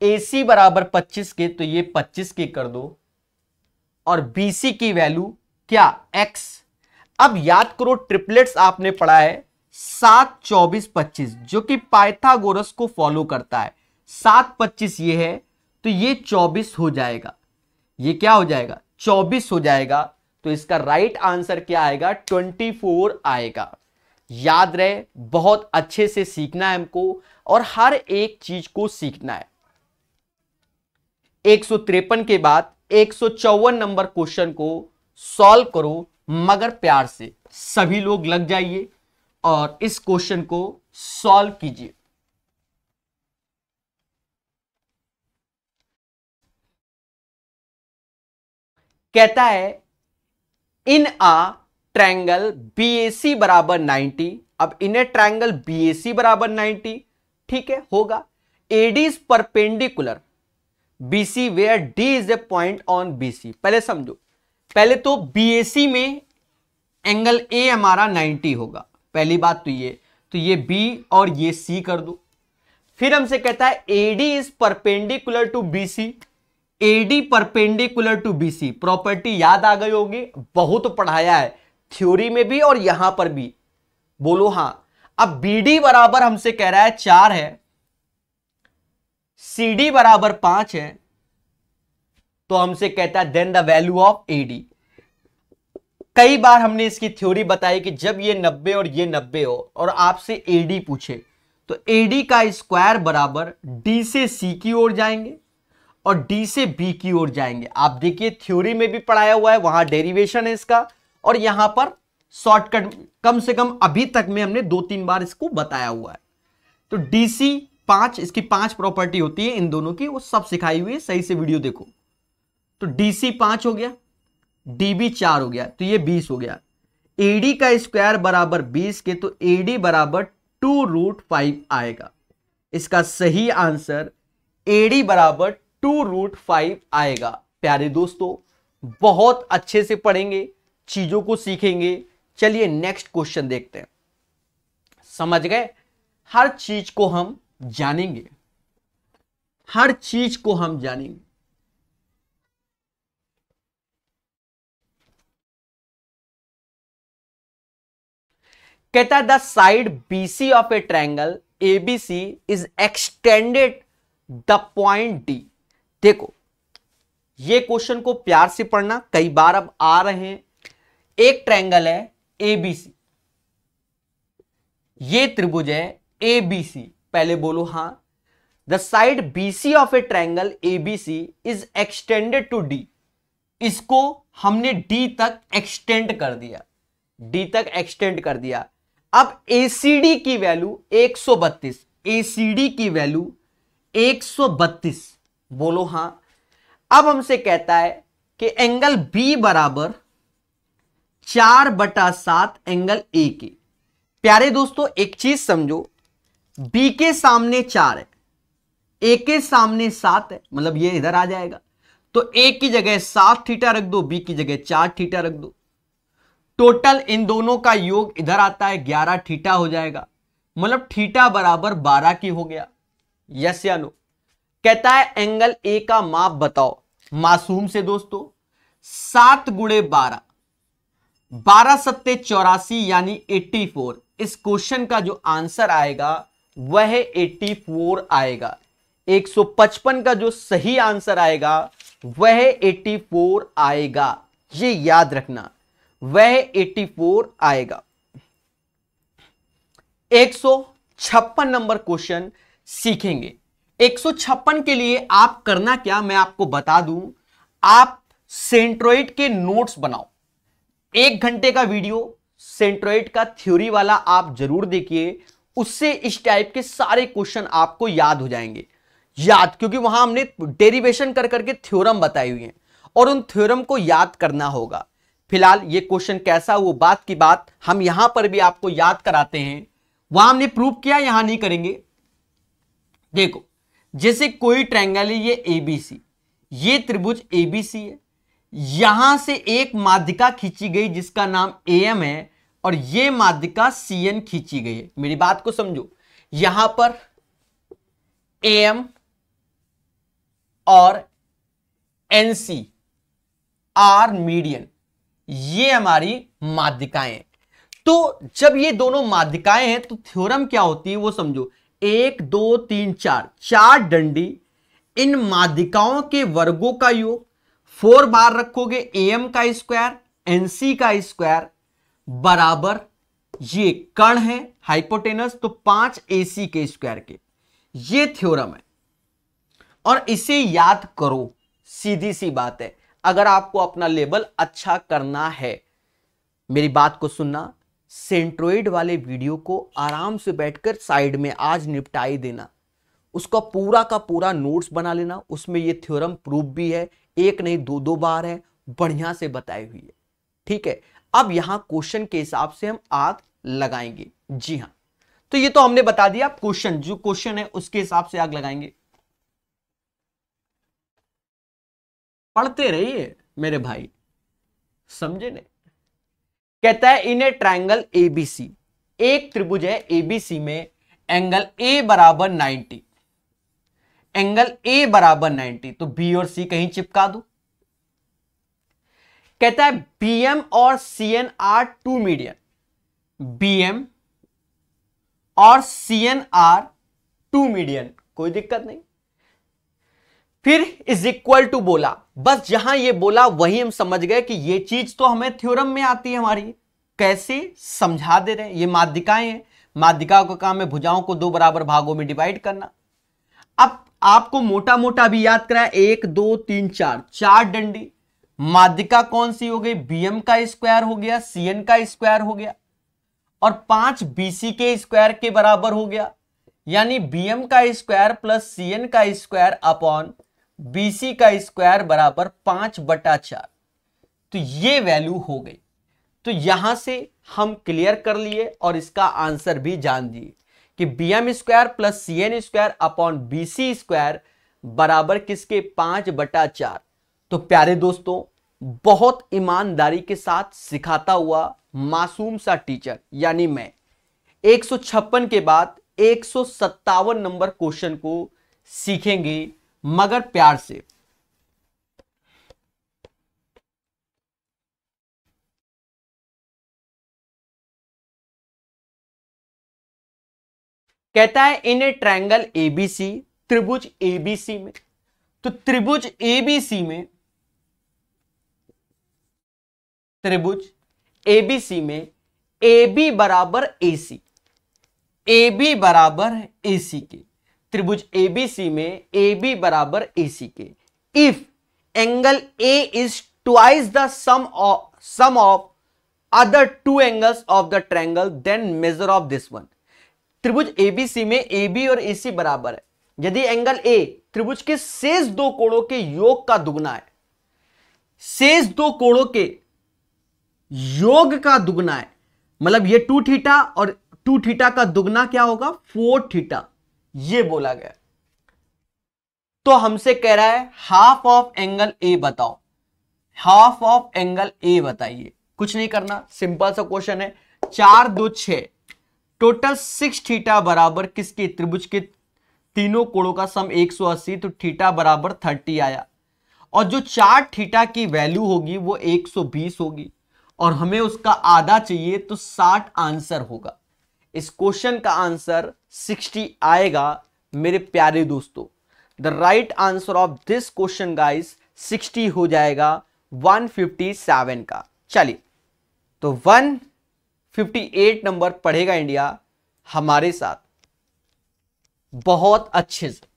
ए सी बराबर 25 के, तो ये 25 के कर दो, और बी सी की वैल्यू क्या? x। अब याद करो ट्रिपलेट्स आपने पढ़ा है 7 24 25, जो कि पाइथागोरस को फॉलो करता है। 7 25 ये है, तो ये 24 हो जाएगा, ये क्या हो जाएगा? 24 हो जाएगा। तो इसका राइट आंसर क्या आएगा? 24 आएगा। याद रहे, बहुत अच्छे से सीखना है हमको और हर एक चीज को सीखना है। 153 के बाद 154 नंबर क्वेश्चन को सॉल्व करो, मगर प्यार से सभी लोग लग जाइए और इस क्वेश्चन को सॉल्व कीजिए। कहता है इन आ ट्रायंगल बीएसी बराबर 90। अब इन ए ट्रायंगल बीएसी बराबर 90, ठीक है, होगा। AD is perpendicular BC where D is a point on BC. पहले समझो, पहले तो बीएसी में एंगल ए हमारा 90 होगा, पहली बात तो ये बी और ये सी कर दो। फिर हमसे कहता है AD is perpendicular to BC, AD perpendicular to BC. Property याद आ गई होगी, बहुत पढ़ाया है थ्योरी में भी और यहां पर भी। बोलो हां। अब बीडी बराबर हमसे कह रहा है 4 है, सीडी बराबर 5 है, तो हमसे कहता है then the value of AD. कई बार हमने इसकी थ्योरी बताई कि जब ये 90 और ये 90 हो और आपसे एडी पूछे, तो AD का स्क्वायर बराबर D से C की ओर जाएंगे और D से B की ओर जाएंगे। आप देखिए थ्योरी में भी पढ़ाया हुआ है, वहां डेरिवेशन है इसका, और यहां पर शॉर्टकट कम से कम अभी तक में हमने 2-3 बार इसको बताया हुआ है। तो DC 5, इसकी 5 प्रॉपर्टी होती है इन दोनों की, वो सब सिखाई हुई है, सही से वीडियो देखो। तो DC 5 हो गया, DB 4 हो गया, तो ये 20 हो गया। AD का स्क्वायर बराबर 20 के, तो AD बराबर 2√5 आएगा। इसका सही आंसर AD बराबर 2√5 आएगा। प्यारे दोस्तों, बहुत अच्छे से पढ़ेंगे, चीजों को सीखेंगे। चलिए नेक्स्ट क्वेश्चन देखते हैं। समझ गए, हर चीज को हम जानेंगे, हर चीज को हम जानेंगे। कहता है the side BC of a triangle ABC is extended the point D। देखो ये क्वेश्चन को प्यार से पढ़ना, कई बार अब आ रहे हैं। एक ट्रायंगल है ABC, ये त्रिभुज है ABC, पहले बोलो हां। The side BC of a triangle ABC is extended to D। इसको हमने D तक एक्सटेंड कर दिया, D तक एक्सटेंड कर दिया। अब ACD की वैल्यू 132, ACD की वैल्यू 132, बोलो हां। अब हमसे कहता है कि एंगल B बराबर 4/7 एंगल A के। प्यारे दोस्तों एक चीज समझो, B के सामने 4 है, A के सामने 7 है, मतलब ये इधर आ जाएगा। तो A की जगह 7 थीटा रख दो, B की जगह 4 थीटा रख दो। टोटल इन दोनों का योग इधर आता है, 11 थीटा हो जाएगा, मतलब थीटा बराबर 12 की हो गया। यस या नो? कहता है एंगल A का माप बताओ। मासूम से दोस्तों, 7 गुणे 12, 12 सत्ते 84 यानी 84। इस क्वेश्चन का जो आंसर आएगा वह 84 आएगा। 155 का जो सही आंसर आएगा वह 84 आएगा, ये याद रखना, वह 84 आएगा। 156 नंबर क्वेश्चन सीखेंगे। 156 के लिए आप करना क्या, मैं आपको बता दूं। आप सेंट्रोइड के नोट्स बनाओ, 1 घंटे का वीडियो सेंट्रोइड का थ्योरी वाला आप जरूर देखिए, उससे इस टाइप के सारे क्वेश्चन आपको याद हो जाएंगे। याद, क्योंकि वहां हमने डेरिवेशन कर करके थ्योरम बताई हुई है और उन थ्योरम को याद करना होगा। फिलहाल ये क्वेश्चन कैसा, वो बात की बात हम यहां पर भी आपको याद कराते हैं। वहां हमने प्रूव किया, यहां नहीं करेंगे। देखो जैसे कोई ट्रायंगल है, ये ABC, ये त्रिभुज ABC है, यहां से एक माध्यिका खींची गई जिसका नाम AM है और ये माध्यिका CN खींची गई है। मेरी बात को समझो, यहां पर AM और NC आर मीडियन, ये हमारी माध्यिकाएं हैं। तो जब ये दोनों माध्यिकाएं हैं तो थ्योरम क्या होती है वो समझो। 1 2 3 4, 4 डंडी, इन माध्यिकाओं के वर्गों का योग, 4 बार रखोगे AM का स्क्वायर NC का स्क्वायर बराबर, ये कर्ण है हाइपोटेनस, तो 5 AC के स्क्वायर के। ये थ्योरम है और इसे याद करो, सीधी सी बात है। अगर आपको अपना लेवल अच्छा करना है, मेरी बात को सुनना, सेंट्रोइड वाले वीडियो को आराम से बैठकर साइड में आज निपटाई देना, उसका पूरा का पूरा नोट्स बना लेना। उसमें ये थ्योरम प्रूफ भी है, एक नहीं 2 बार है, बढ़िया से बताई हुई है। ठीक है, अब यहां क्वेश्चन के हिसाब से हम आग लगाएंगे। जी हां, तो ये तो हमने बता दिया, क्वेश्चन जो क्वेश्चन है उसके हिसाब से आग लगाएंगे। पढ़ते रहिए मेरे भाई, समझे नहीं? कहता है इन ए ट्रायंगल ABC, एक त्रिभुज है ABC में एंगल A बराबर 90, एंगल A बराबर 90, तो B और C कहीं चिपका दो। कहता है BM और CN आर 2 मीडियन, BM और CN आर 2 मीडियन, कोई दिक्कत नहीं। फिर इज इक्वल टू बोला, बस जहां ये बोला वही हम समझ गए कि ये चीज तो हमें थ्योरम में आती है हमारी। कैसे समझा दे रहे हैं, ये माध्यिकाएं हैं, माध्यिका का काम है भुजाओं को दो बराबर भागों में डिवाइड करना। अब आपको मोटा मोटा भी याद कराया, 1 2 3 4, 4 डंडी। माध्यिका कौन सी हो गई, बीएम का स्क्वायर हो गया, सीएन का स्क्वायर हो गया, और 5 बीसी के स्क्वायर के बराबर हो गया, यानी बीएम का स्क्वायर प्लस सीएन का स्क्वायर अपॉन बीसी का स्क्वायर बराबर 5/4। तो ये वैल्यू हो गई। तो यहां से हम क्लियर कर लिए और इसका आंसर भी जान दिए कि BM square plus CN square upon BC square बराबर किसके, 5/4। तो प्यारे दोस्तों, बहुत ईमानदारी के साथ सिखाता हुआ मासूम सा टीचर यानी मैं 156 के बाद 157 नंबर क्वेश्चन को सीखेंगे, मगर प्यार से। कहता है इन ए ट्रायंगल एबीसी, त्रिभुज एबीसी में, तो त्रिभुज एबीसी में, त्रिभुज एबीसी में ए बी बराबर एसी, ए बी बराबर एसी के, त्रिभुज एबीसी में ए बी बराबर एसी के, if angle A is twice the sum of other two angles of the triangle then measure of this one. त्रिभुज एबीसी में ए बी और एसी बराबर है, यदि एंगल ए त्रिभुज के शेष दो कोणों के योग का दुगना है, शेष दो कोणों के योग का दुगना है, मतलब ये 2 थीटा और 2 थीटा का दुगना क्या होगा, 4 थीटा, ये बोला गया। तो हमसे कह रहा है हाफ ऑफ एंगल ए बताओ, हाफ ऑफ एंगल ए बताइए। कुछ नहीं करना, सिंपल सा क्वेश्चन है, 4 2 6, टोटल 6 थीटा बराबर किसके, त्रिभुज के तीनों कोणों का सम 180, तो थीटा बराबर 30 आया, और जो 4 थीटा की वैल्यू होगी वो 120 होगी, और हमें उसका आधा चाहिए, तो 60 आंसर होगा। इस क्वेश्चन का आंसर 60 आएगा मेरे प्यारे दोस्तों। The right answer of this question guys 60 हो जाएगा 157 का। चलिए, तो 158 नंबर पढ़ेगा इंडिया हमारे साथ बहुत अच्छे से।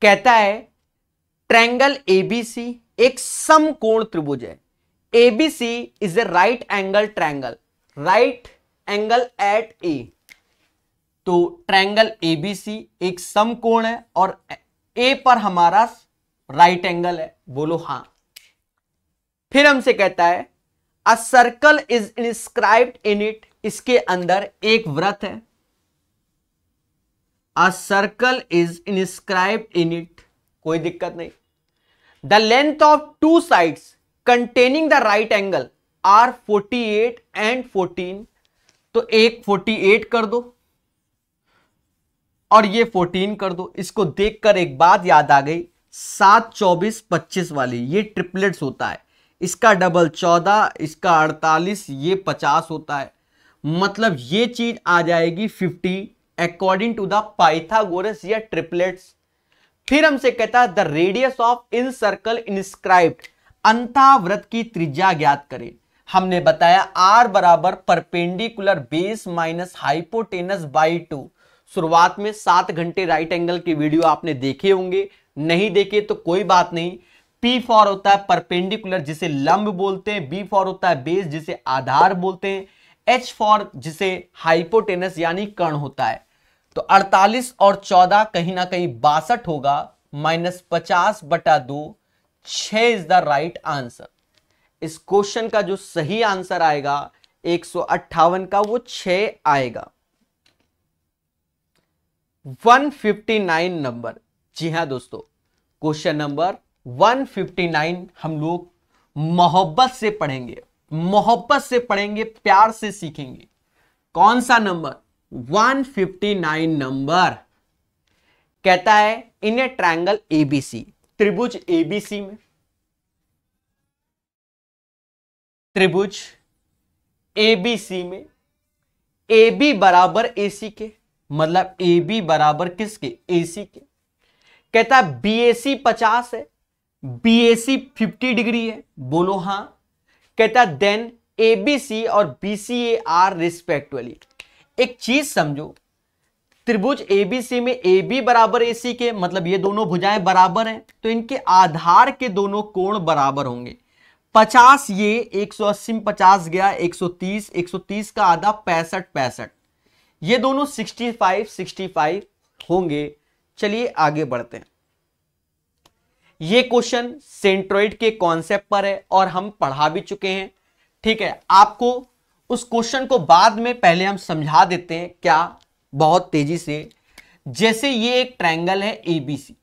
कहता है ट्रायंगल एबीसी एक समकोण त्रिभुज है। ABC is a right angle triangle, right angle at A. तो ट्रायंगल एबीसी एक समकोण है और ए पर हमारा राइट एंगल है, बोलो हां। फिर हमसे कहता है a circle is inscribed in it, इसके अंदर एक वृत्त है। A circle is inscribed in it, कोई दिक्कत नहीं। The length of 2 sides containing the right angle are 48 and 14, तो एक 48 कर दो और ये 14 कर दो। इसको देखकर एक बात याद आ गई, 7 24 25 वाली ये ट्रिपलेट्स होता है, इसका डबल 14, इसका 48, ये 50 होता है, मतलब ये चीज आ जाएगी 50 अकॉर्डिंग टू द पाइथागोरस या ट्रिपलेट्स। फिर हमसे कहता है the radius of incircle inscribed, अंतःवृत्त की त्रिज्या ज्ञात करें। हमने बताया आर बराबर perpendicular base minus hypotenuse by 2। शुरुआत में 7 घंटे राइट एंगल के वीडियो आपने देखे होंगे, नहीं देखे तो कोई बात नहीं। पी फॉर होता है परपेंडिकुलर जिसे लंब बोलते हैं, बी फॉर होता है बेस जिसे आधार बोलते हैं, एच फॉर जिसे हाइपोटेनस यानी कर्ण होता है। तो 48 और 14 कहीं ना कहीं 62 होगा, -50/2, 6 इज द राइट आंसर। इस क्वेश्चन का जो सही आंसर आएगा 158 का, वो 6 आएगा। 159 नंबर, जी हां दोस्तों, क्वेश्चन नंबर 159 हम लोग मोहब्बत से पढ़ेंगे, मोहब्बत से पढ़ेंगे, प्यार से सीखेंगे। कौन सा नंबर, 159 नंबर। कहता है इन ए ट्रायंगल एबीसी, त्रिभुज एबीसी में, त्रिभुज एबीसी में ए बी बराबर एसी के, मतलब ए बी बराबर किसके, एसी के। कहता है बीएसी 50 है, BAC 50 डिग्री है, बोलो हाँ। कहता है देन ABC और BCA आर रिस्पेक्टिवली। एक चीज समझो, त्रिभुज ABC में AB बराबर AC के, मतलब ये दोनों भुजाएं बराबर हैं, तो इनके आधार के दोनों कोण बराबर होंगे। 50 ये 180 में 50 गया 130, 130 का आधा 65, 65 ये दोनों 65 65 होंगे। चलिए आगे बढ़ते हैं। ये क्वेश्चन सेंट्रोइड के कॉन्सेप्ट पर है और हम पढ़ा भी चुके हैं, ठीक है। आपको उस क्वेश्चन को बाद में पहले हम समझा देते हैं, क्या बहुत तेजी से। जैसे ये एक ट्रायंगल है ABC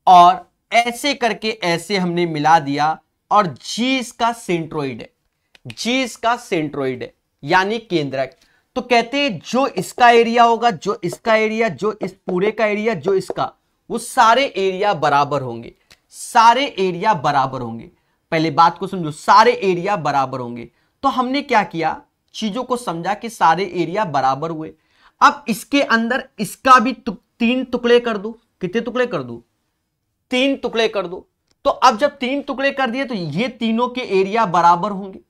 और ऐसे करके ऐसे हमने मिला दिया और G इसका सेंट्रोइड है, G इसका सेंट्रोइड है यानी केंद्रक। तो कहते हैं जो इसका एरिया होगा, जो इसका एरिया, जो इस पूरे का एरिया, जो इसका, वो सारे एरिया बराबर होंगे, सारे एरिया बराबर होंगे। पहले बात को समझो, सारे एरिया बराबर होंगे। तो हमने क्या किया, चीजों को समझा कि सारे एरिया बराबर हुए। अब इसके अंदर इसका भी 3 टुकड़े कर दो। कितने टुकड़े कर दो? 3 टुकड़े कर दो। तो अब जब 3 टुकड़े कर दिए तो ये तीनों के एरिया बराबर होंगे,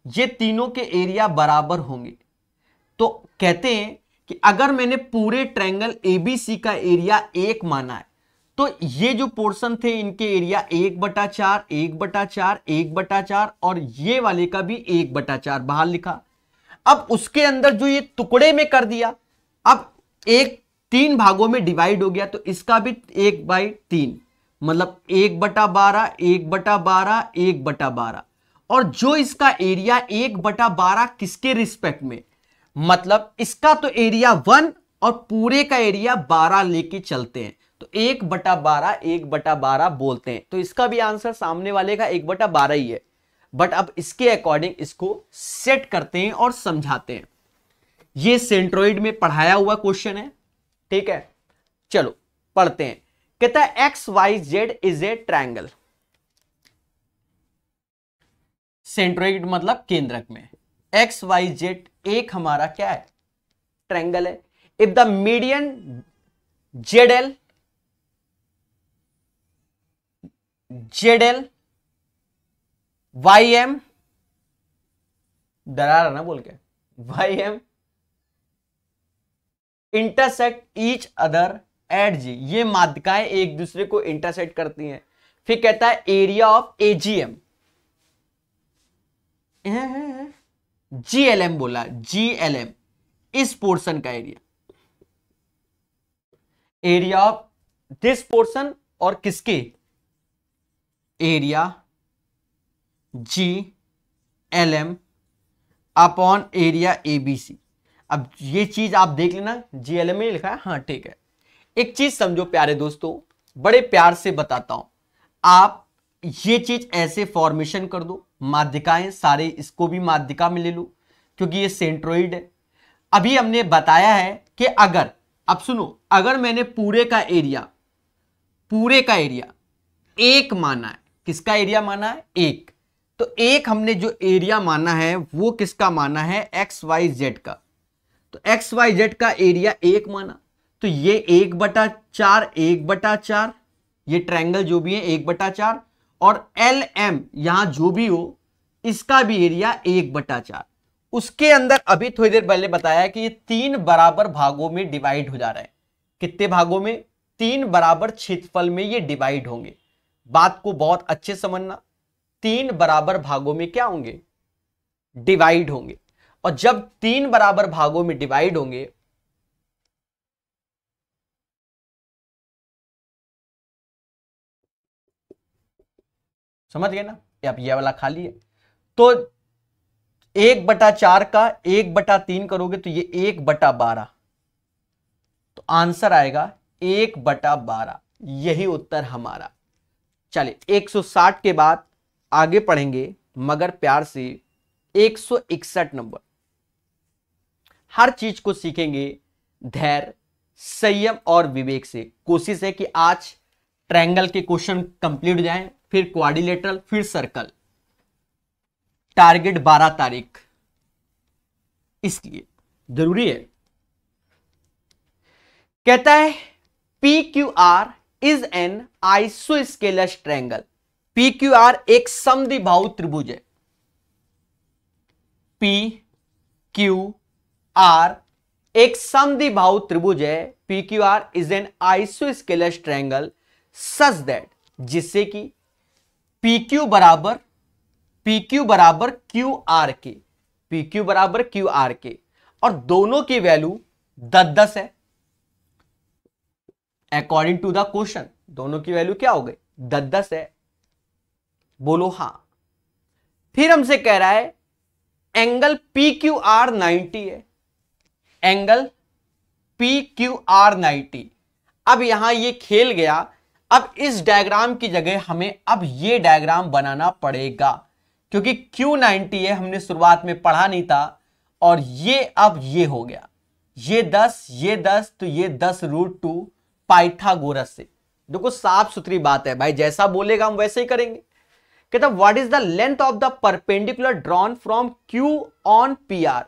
ये तीनों के एरिया बराबर होंगे। तो कहते हैं कि अगर मैंने पूरे ट्रायंगल ABC का एरिया 1 माना है, तो ये जो पोर्शन थे इनके एरिया 1/4, 1/4, 1/4 और ये वाले का भी 1/4 बाहर लिखा। अब उसके अंदर जो ये टुकड़े में कर दिया, अब 3 भागों में डिवाइड हो गया, तो इसका भी 1/3 मतलब 1/12, 1/12, 1/12। और जो इसका एरिया 1/12 किसके रिस्पेक्ट में, मतलब इसका तो एरिया 1 और पूरे का एरिया 12 लेके चलते हैं, तो 1/12 1/12 बोलते हैं। तो इसका भी आंसर सामने वाले का 1/12 ही है। बट अब इसके अकॉर्डिंग इसको सेट करते हैं और समझाते हैं। ये सेंट्रोइड में पढ़ाया हुआ क्वेश्चन है, ठीक है। चलो पढ़ते हैं। कहता है XYZ is a triangle. Centroid मतलब केंद्रक में, XYZ एक हमारा क्या है, ट्रायंगल है। If the median ZL YM, डरा रहा ना बोल के, YM intersect each other eight G, ये माध्यिकाएं एक दूसरे को इंटरसेक्ट करती हैं। फिर कहता है एरिया ऑफ AGM, GLM बोला, GLM इस पोर्शन का area, area of this portion और किसके area GLM upon area ABC। अब ये चीज आप देख लेना, GLM में लिखा है, हाँ ठीक है। एक चीज समझो प्यारे दोस्तों, बड़े प्यार से बताता हूं, आप ये चीज ऐसे फॉर्मेशन कर दो, माध्यिकाएं सारे, इसको भी माध्यिका में ले लो क्योंकि ये सेंट्रोइड है। अभी हमने बताया है कि अगर, अब सुनो, अगर मैंने पूरे का एरिया 1 माना है, किसका एरिया माना है 1, तो 1 हमने जो एरिया माना है वो किसका माना है, XYZ का। तो XYZ का एरिया 1 माना, तो ये 1/4 1/4, ये ट्रायंगल जो भी है 1/4, और LM यहां जो भी हो इसका भी एरिया 1/4। उसके अंदर अभी थोड़ी देर पहले बताया कि ये 3 बराबर भागों में डिवाइड हो जा रहा है। कितने भागों में? 3 बराबर क्षेत्रफल में ये डिवाइड होंगे। बात को बहुत अच्छे समझना, 3 बराबर भागों में क्या होंगे, डिवाइड होंगे। और जब 3 बराबर भागों में डिवाइड होंगे, समझ गए ना, अब ये वाला खाली है, तो 1/4 का 1/3 करोगे तो ये 1/12, तो आंसर आएगा 1/12। यही उत्तर हमारा। चलिए 160 के बाद आगे पढ़ेंगे, मगर प्यार से 161 नंबर। हर चीज को सीखेंगे धैर्य, संयम और विवेक से। कोशिश है कि आज ट्रायंगल के क्वेश्चन कंप्लीट हो जाएं, फिर क्वाड्रिलेटरल, फिर सर्कल। टारगेट 12 तारीख, इसलिए जरूरी है। कहता है PQR is an isosceles triangle. P Q R एक समद्विबाहु त्रिभुज है। पी क्यू आर एक समद्विबाहु त्रिभुज है। P Q R is an isosceles triangle such that, जिससे कि पी क्यू बराबर क्यू आर के, पी क्यू बराबर क्यू आर के, और दोनों की वैल्यू 10-10 है। अकॉर्डिंग टू द क्वेश्चन दोनों की वैल्यू क्या हो गई? 10-10 है। बोलो हां। फिर हमसे कह रहा है एंगल पी क्यू आर 90 है। Angle P Q R 90। अब यहां ये खेल गया। अब इस डायग्राम की जगह हमें अब ये डायग्राम बनाना पड़ेगा, क्योंकि Q90 है, हमने शुरुआत में पढ़ा नहीं था। और ये अब ये हो गया, ये 10, तो ये 10√2 पाइथागोरस से। देखो साफ सुथरी बात है भाई, जैसा बोलेगा हम वैसे ही करेंगे। कहता what is the length of the perpendicular drawn from Q on PR।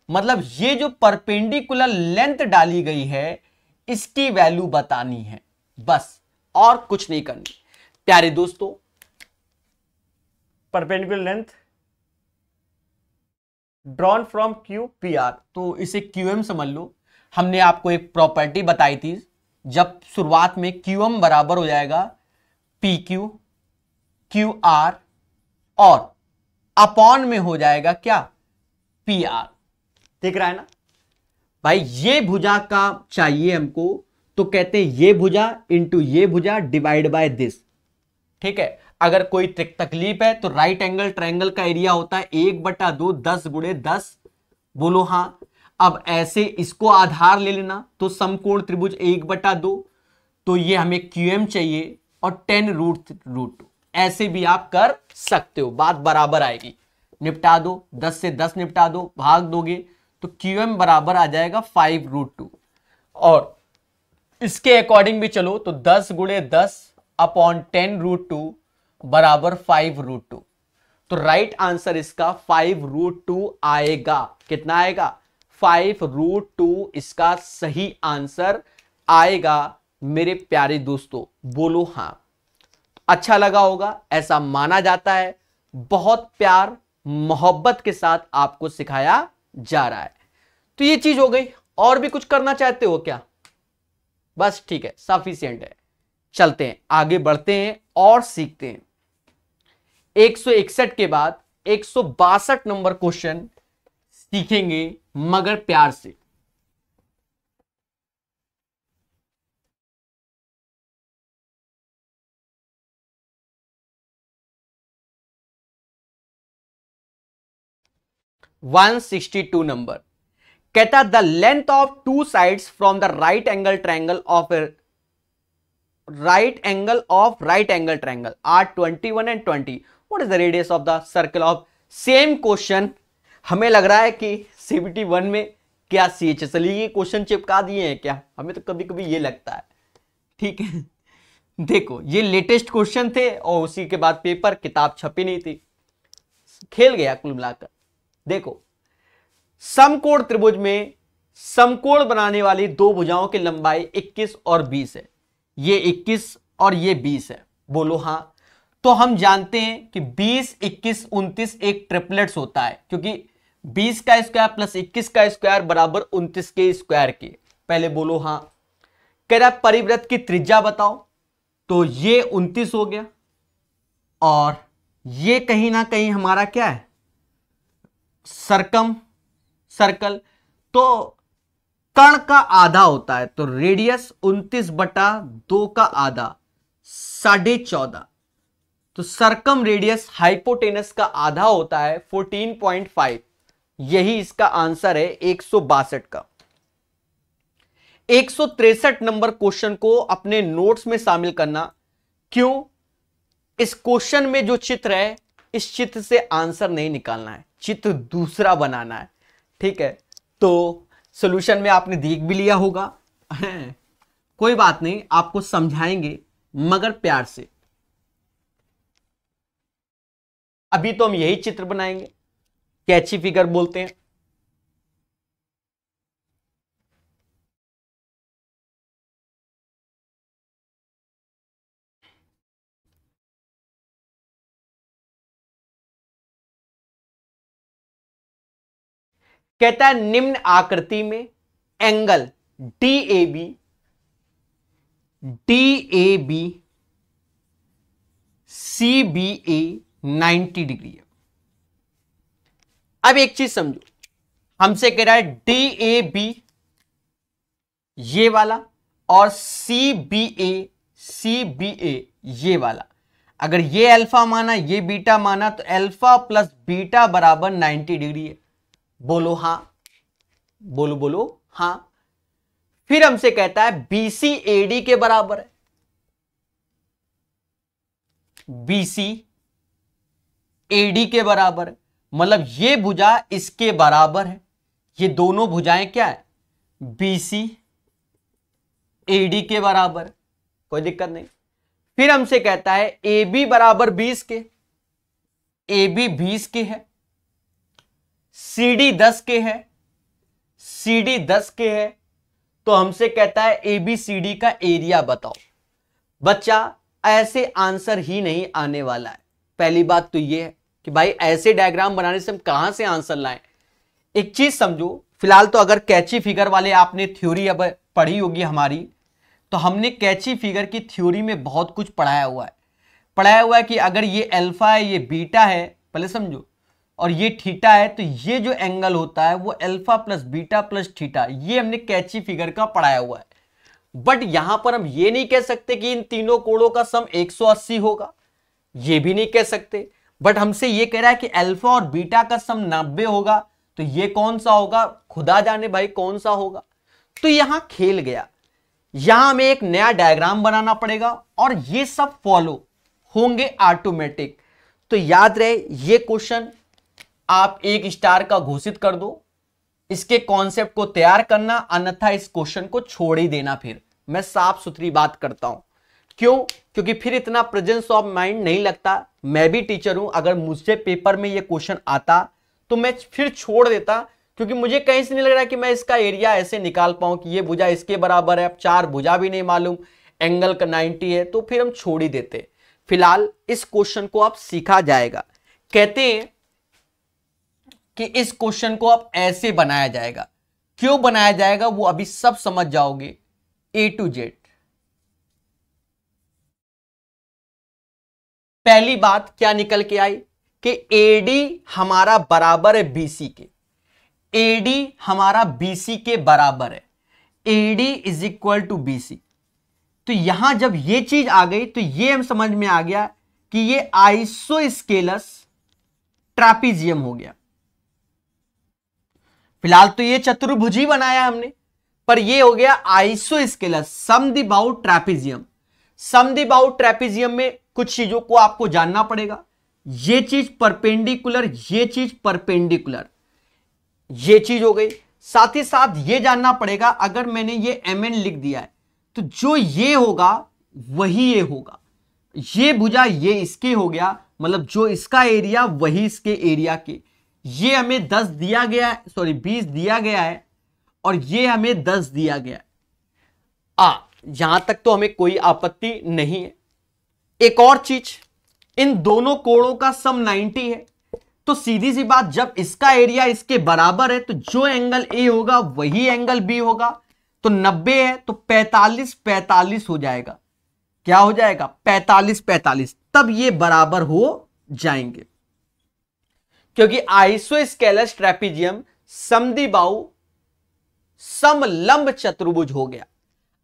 मतलब ये जो परपेंडिकुलर लेंथ डाली गई है इसकी वैल्यू बतानी है, बस और कुछ नहीं करनी। प्यारे दोस्तों, perpendicular length drawn from QPR, तो इसे QM समझ लो। हमने आपको एक प्रॉपर्टी बताई थी, जब शुरुआत में QM बराबर हो जाएगा PQ QR और अपॉन में हो जाएगा क्या? PR। दिख रहा है ना भाई? ये भुजा का चाहिए हमको, तो कहते हैं ये भुजा इंटू ये भुजा डिवाइड बाय दिस। ठीक है, अगर कोई तकलीफ है तो राइट एंगल ट्रायंगल का एरिया होता है 1/2 10 गुणे 10। बोलो हां। अब ऐसे इसको आधार ले लेना, तो समकोण त्रिभुज 1/2, तो ये हमें QM चाहिए और 10√2। ऐसे भी आप कर सकते हो, बात बराबर आएगी। निपटा दो, 10 से 10 निपटा दो, भाग दोगे तो QM बराबर आ जाएगा 5√2। और इसके अकॉर्डिंग भी चलो तो 10 गुणे 10 अपॉन 10√2 बराबर 5√2। तो राइट आंसर इसका 5√2 आएगा। कितना आएगा? 5√2 इसका सही आंसर आएगा मेरे प्यारे दोस्तों। बोलो हां। अच्छा लगा होगा, ऐसा माना जाता है। बहुत प्यार मोहब्बत के साथ आपको सिखाया जा रहा है। तो ये चीज हो गई। और भी कुछ करना चाहते हो क्या? बस ठीक है, सफिशिएंट है। चलते हैं, आगे बढ़ते हैं और सीखते हैं। 161 के बाद 162 नंबर क्वेश्चन सीखेंगे, मगर प्यार से। वन 162 नंबर कहता the length of two sides from the right angle triangle of right angle triangle are 21 and 20. What is the radius of the circle of same question? हमें लग रहा है कि CBT 1 में क्या CHSL के क्वेश्चन चिपका दिए हैं क्या? हमें तो कभी कभी ये लगता है। ठीक है, देखो ये लेटेस्ट क्वेश्चन थे और उसी के बाद पेपर किताब छपी नहीं थी, खेल गया कुल मिलाकर। देखो समकोण त्रिभुज में समकोण बनाने वाली दो भुजाओं की लंबाई 21 और 20 है। ये 21 और ये 20 है। बोलो हां। तो हम जानते हैं कि 20, 21, 29 एक ट्रिपलेट्स होता है, क्योंकि 20 का स्क्वायर प्लस 21 का स्क्वायर बराबर 29 के स्क्वायर के। पहले बोलो हां। कह रहा परिवृत्त की त्रिज्या बताओ, तो ये 29 हो गया और ये कहीं ना कहीं हमारा क्या है? सर्कल। तो कर्ण का आधा होता है, तो रेडियस 29/2 का आधा 14.5। तो सर्कम रेडियस हाइपोटेनस का आधा होता है 14.5। यही इसका आंसर है 162 का। 163 नंबर क्वेश्चन को अपने नोट्स में शामिल करना। क्यों? इस क्वेश्चन में जो चित्र है, इस चित्र से आंसर नहीं निकालना है, चित्र दूसरा बनाना है। ठीक है, तो सॉल्यूशन में आपने देख भी लिया होगा। कोई बात नहीं, आपको समझाएंगे मगर प्यार से। अभी तो हम यही चित्र बनाएंगे, कैची फिगर बोलते हैं। कहता है निम्न आकृति में एंगल DAB CBA 90 डिग्री है। अब एक चीज समझो, हमसे कह रहा है DAB ये वाला और CBA ये वाला। अगर ये अल्फा माना ये बीटा माना तो अल्फा प्लस बीटा बराबर 90 डिग्री है। बोलो हां, बोलो हां। फिर हमसे कहता है BC AD के बराबर है। BC AD के बराबर है, मतलब ये भुजा इसके बराबर है। ये दोनों भुजाएं क्या है? BC AD के बराबर है, कोई दिक्कत नहीं। फिर हमसे कहता है AB बराबर 20 के, AB 20 के है, CD 10 के है, CD 10 के है। तो हमसे कहता है ABCD का एरिया बताओ। बच्चा ऐसे आंसर ही नहीं आने वाला है। पहली बात तो ये है कि भाई ऐसे डायग्राम बनाने से हम कहां से आंसर लाएं। एक चीज समझो, फिलहाल तो अगर कैची फिगर वाले आपने थ्योरी अब पढ़ी होगी हमारी, तो हमने कैची फिगर की थ्योरी में बहुत कुछ पढ़ाया हुआ है कि अगर ये अल्फा है ये बीटा है, पहले समझो, और ये थीटा है, तो ये जो एंगल होता है वो alpha plus beta plus theta, ये हमने कैची फिगर का पढ़ाया हुआ है। बट यहां पर हम ये नहीं कह सकते कि इन तीनों कोणों का सम 180 होगा, ये भी नहीं कह सकते। बट हमसे ये कह रहा है कि अल्फा और बीटा का सम 90 होगा, तो ये कौन सा होगा? खुदा जाने भाई कौन सा होगा। तो यहां खेल गया, यहां हमें एक नया डायग्राम बनाना पड़ेगा और ये सब फॉलो होंगे ऑटोमेटिक। तो याद रहे ये क्वेश्चन आप 1 स्टार का घोषित कर दो, इसके कॉन्सेप्ट को तैयार करना, अन्यथा इस क्वेश्चन को छोड़ ही देना। फिर मैं साफ सुथरी बात करता हूं, क्यों? क्योंकि फिर इतना प्रेजेंस ऑफ माइंड नहीं लगता। मैं भी टीचर हूं, अगर मुझसे पेपर में ये क्वेश्चन आता तो मैं फिर छोड़ देता, क्योंकि मुझे कहीं से नहीं लग रहा कि मैं इसका एरिया ऐसे निकाल पाऊं कि ये भुजा इसके बराबर है। अब 4 भुजा भी नहीं मालूम, एंगल का 90 है, तो फिर हम छोड़ ही देते। फिलहाल इस क्वेश्चन को आप सीखा जाएगा। कहते हैं कि इस क्वेश्चन को अब ऐसे बनाया जाएगा। क्यों बनाया जाएगा वो अभी सब समझ जाओगे A to Z। पहली बात क्या निकल के आई कि AD हमारा बराबर है BC के, AD हमारा BC के बराबर है, AD is equal to BC। तो यहां जब ये चीज आ गई तो ये हम समझ में आ गया कि ये आइसोस्केलस ट्रापीजियम हो गया। फिलहाल तो ये चतुर्भुजी बनाया हमने, पर ये हो गया आइसोस्केलस समद्विबाहु ट्रापीजियम। समद्विबाहु ट्रापीजियम में कुछ चीजों को आपको जानना पड़ेगा। ये चीज परपेंडिकुलर, ये चीज परपेंडिकुलर, ये चीज हो गई। साथ ही साथ ये जानना पड़ेगा, अगर मैंने ये MN लिख दिया है तो जो ये होगा वही ये होगा। ये भुजा ये इसके हो गया, मतलब जो इसका एरिया वही इसके एरिया के। ये हमें 10 दिया गया है, सॉरी 20 दिया गया है, और ये हमें 10 दिया गया है। यहां तक तो हमें कोई आपत्ति नहीं है। एक और चीज, इन दोनों कोणों का सम 90 है, तो सीधी सी बात, जब इसका एरिया इसके बराबर है तो जो एंगल A होगा वही एंगल B होगा। तो 90 है तो 45 45 हो जाएगा। क्या हो जाएगा? 45 45, तब ये बराबर हो जाएंगे, क्योंकि आइसोस्केलस ट्रेपीजियम समद्विबाहु समलंब चतुर्भुज हो गया।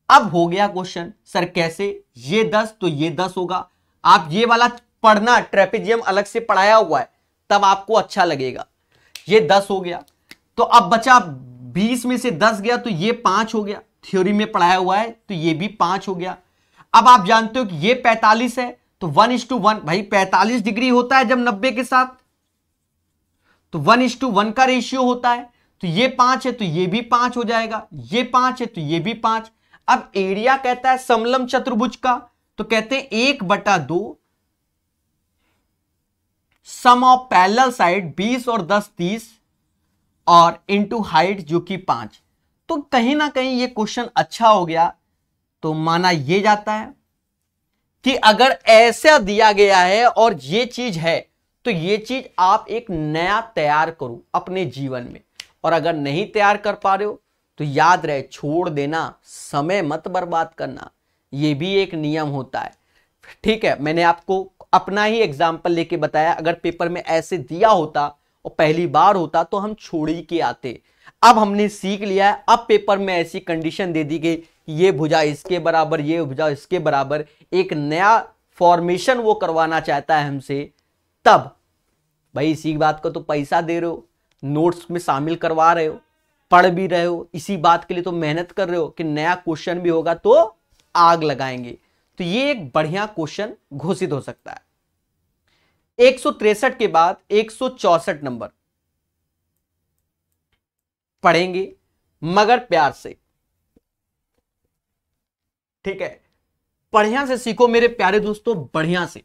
अब हो गया क्वेश्चन, सर कैसे? ये 10 तो ये 10 होगा। आप ये वाला पढ़ना, ट्रेपीजियम अलग से पढ़ाया हुआ है, तब आपको अच्छा लगेगा। ये 10 हो गया, तो अब बचा 20 में से 10 गया तो ये 5 हो गया। थ्योरी में पढ़ाया हुआ है तो ये भी 5 हो गया। अब आप जानते हो कि ये 45 है, तो 1:1, भाई 45 डिग्री होता है जब 90 के साथ, तो 1:1 का रेशियो होता है। तो ये 5 है तो ये भी 5 हो जाएगा, ये 5 है तो ये भी 5। अब एरिया कहता है समलंब चतुर्भुज का, तो कहते हैं 1/2 सम ऑफ पैरेलल साइड 20 और 10 30 और इनटू हाइट जो कि 5। तो कहीं ना कहीं ये क्वेश्चन अच्छा हो गया। तो माना ये जाता है कि अगर ऐसा दिया गया है और ये चीज है, तो ये चीज आप एक नया तैयार करो अपने जीवन में, और अगर नहीं तैयार कर पा रहे हो तो याद रहे छोड़ देना, समय मत बर्बाद करना, ये भी एक नियम होता है। ठीक है, मैंने आपको अपना ही एग्जाम्पल लेके बताया। अगर पेपर में ऐसे दिया होता और पहली बार होता तो हम छोड़ ही के आते। अब हमने सीख लिया है, अब पेपर में ऐसी कंडीशन दे दी गई, ये भुजा इसके बराबर, ये भुजा इसके बराबर, एक नया फॉर्मेशन वो करवाना चाहता है हमसे, तब भाई इसी बात को तो पैसा दे रहे हो, नोट्स में शामिल करवा रहे हो, पढ़ भी रहे हो, इसी बात के लिए तो मेहनत कर रहे हो कि नया क्वेश्चन भी होगा तो आग लगाएंगे। तो ये एक बढ़िया क्वेश्चन घोषित हो सकता है। 163 के बाद 164 नंबर पढ़ेंगे मगर प्यार से। ठीक है, बढ़िया से सीखो मेरे प्यारे दोस्तों, बढ़िया से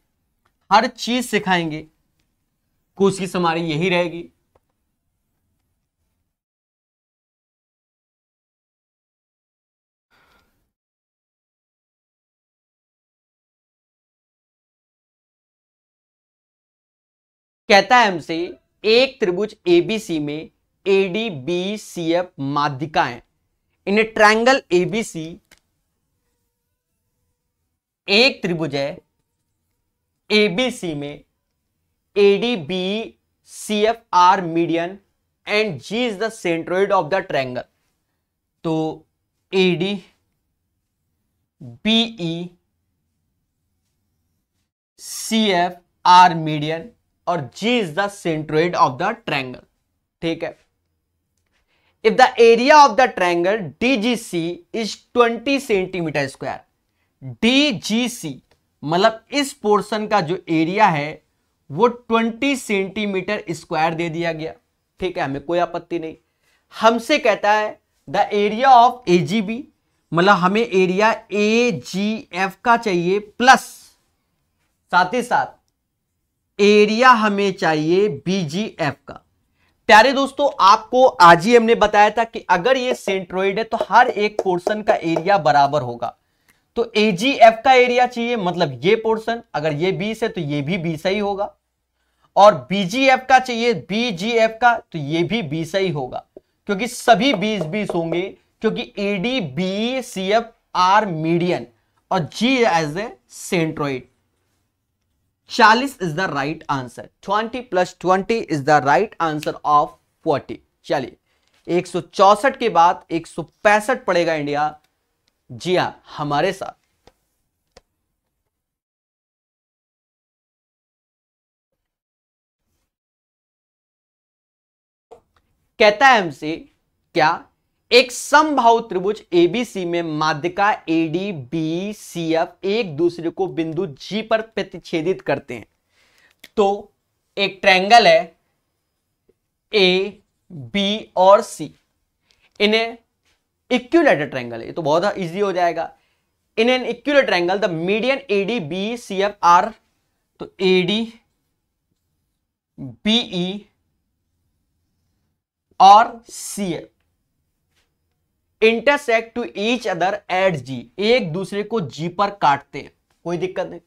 हर चीज सिखाएंगे, कोशिश हमारी यही रहेगी। कहता है हमसे एक त्रिभुज एबीसी में एडी बी सी एफ माध्यिकाएं, इन ट्रायंगल एबीसी एक त्रिभुज है एबीसी में AD B C F are median and G is the centroid of the triangle. तो AD BE C F are median और G is the centroid of the triangle। ठीक है, if the area of the triangle DGC is 20 centimetre square, DGC मतलब इस portion का जो area है वो 20 सेंटीमीटर स्क्वायर दे दिया गया। ठीक है, हमें कोई आपत्ति नहीं। हमसे कहता है द एरिया ऑफ AGB, मतलब हमें एरिया AGF का चाहिए, प्लस साथ ही साथ एरिया हमें चाहिए BGF का। प्यारे दोस्तों, आपको आज ही हमने बताया था कि अगर ये सेंट्रोइड है तो हर एक पोर्शन का एरिया बराबर होगा। तो AGF का एरिया चाहिए, मतलब ये पोर्शन, अगर ये 20 है तो ये भी 20 ही होगा, और BGF का चाहिए BGF का, तो ये भी 20 ही होगा, क्योंकि सभी 20-20 होंगे, क्योंकि ADBCF आर मीडियन और G as a centroid. 40 is the right answer, 20 plus 20 is the right answer of 40। चलिए, 164 के बाद 165 पड़ेगा इंडिया। जी हां, हमारे साथ कहता है हमसे क्या, एक समबाहु त्रिभुज एबीसी में माध्यिका एडी बी सी एफ एक दूसरे को बिंदु जी पर प्रतिच्छेदित करते हैं। तो एक ट्रायंगल है ए बी और सी, इन्हें इक्विलैटरल ट्रायंगल है, ये तो बहुत इजी हो जाएगा। In an equilateral triangle the median AD B C F are, तो एडी बीई और C F intersect to each other at G, एक दूसरे को जी पर काटते हैं, कोई दिक्कत नहीं।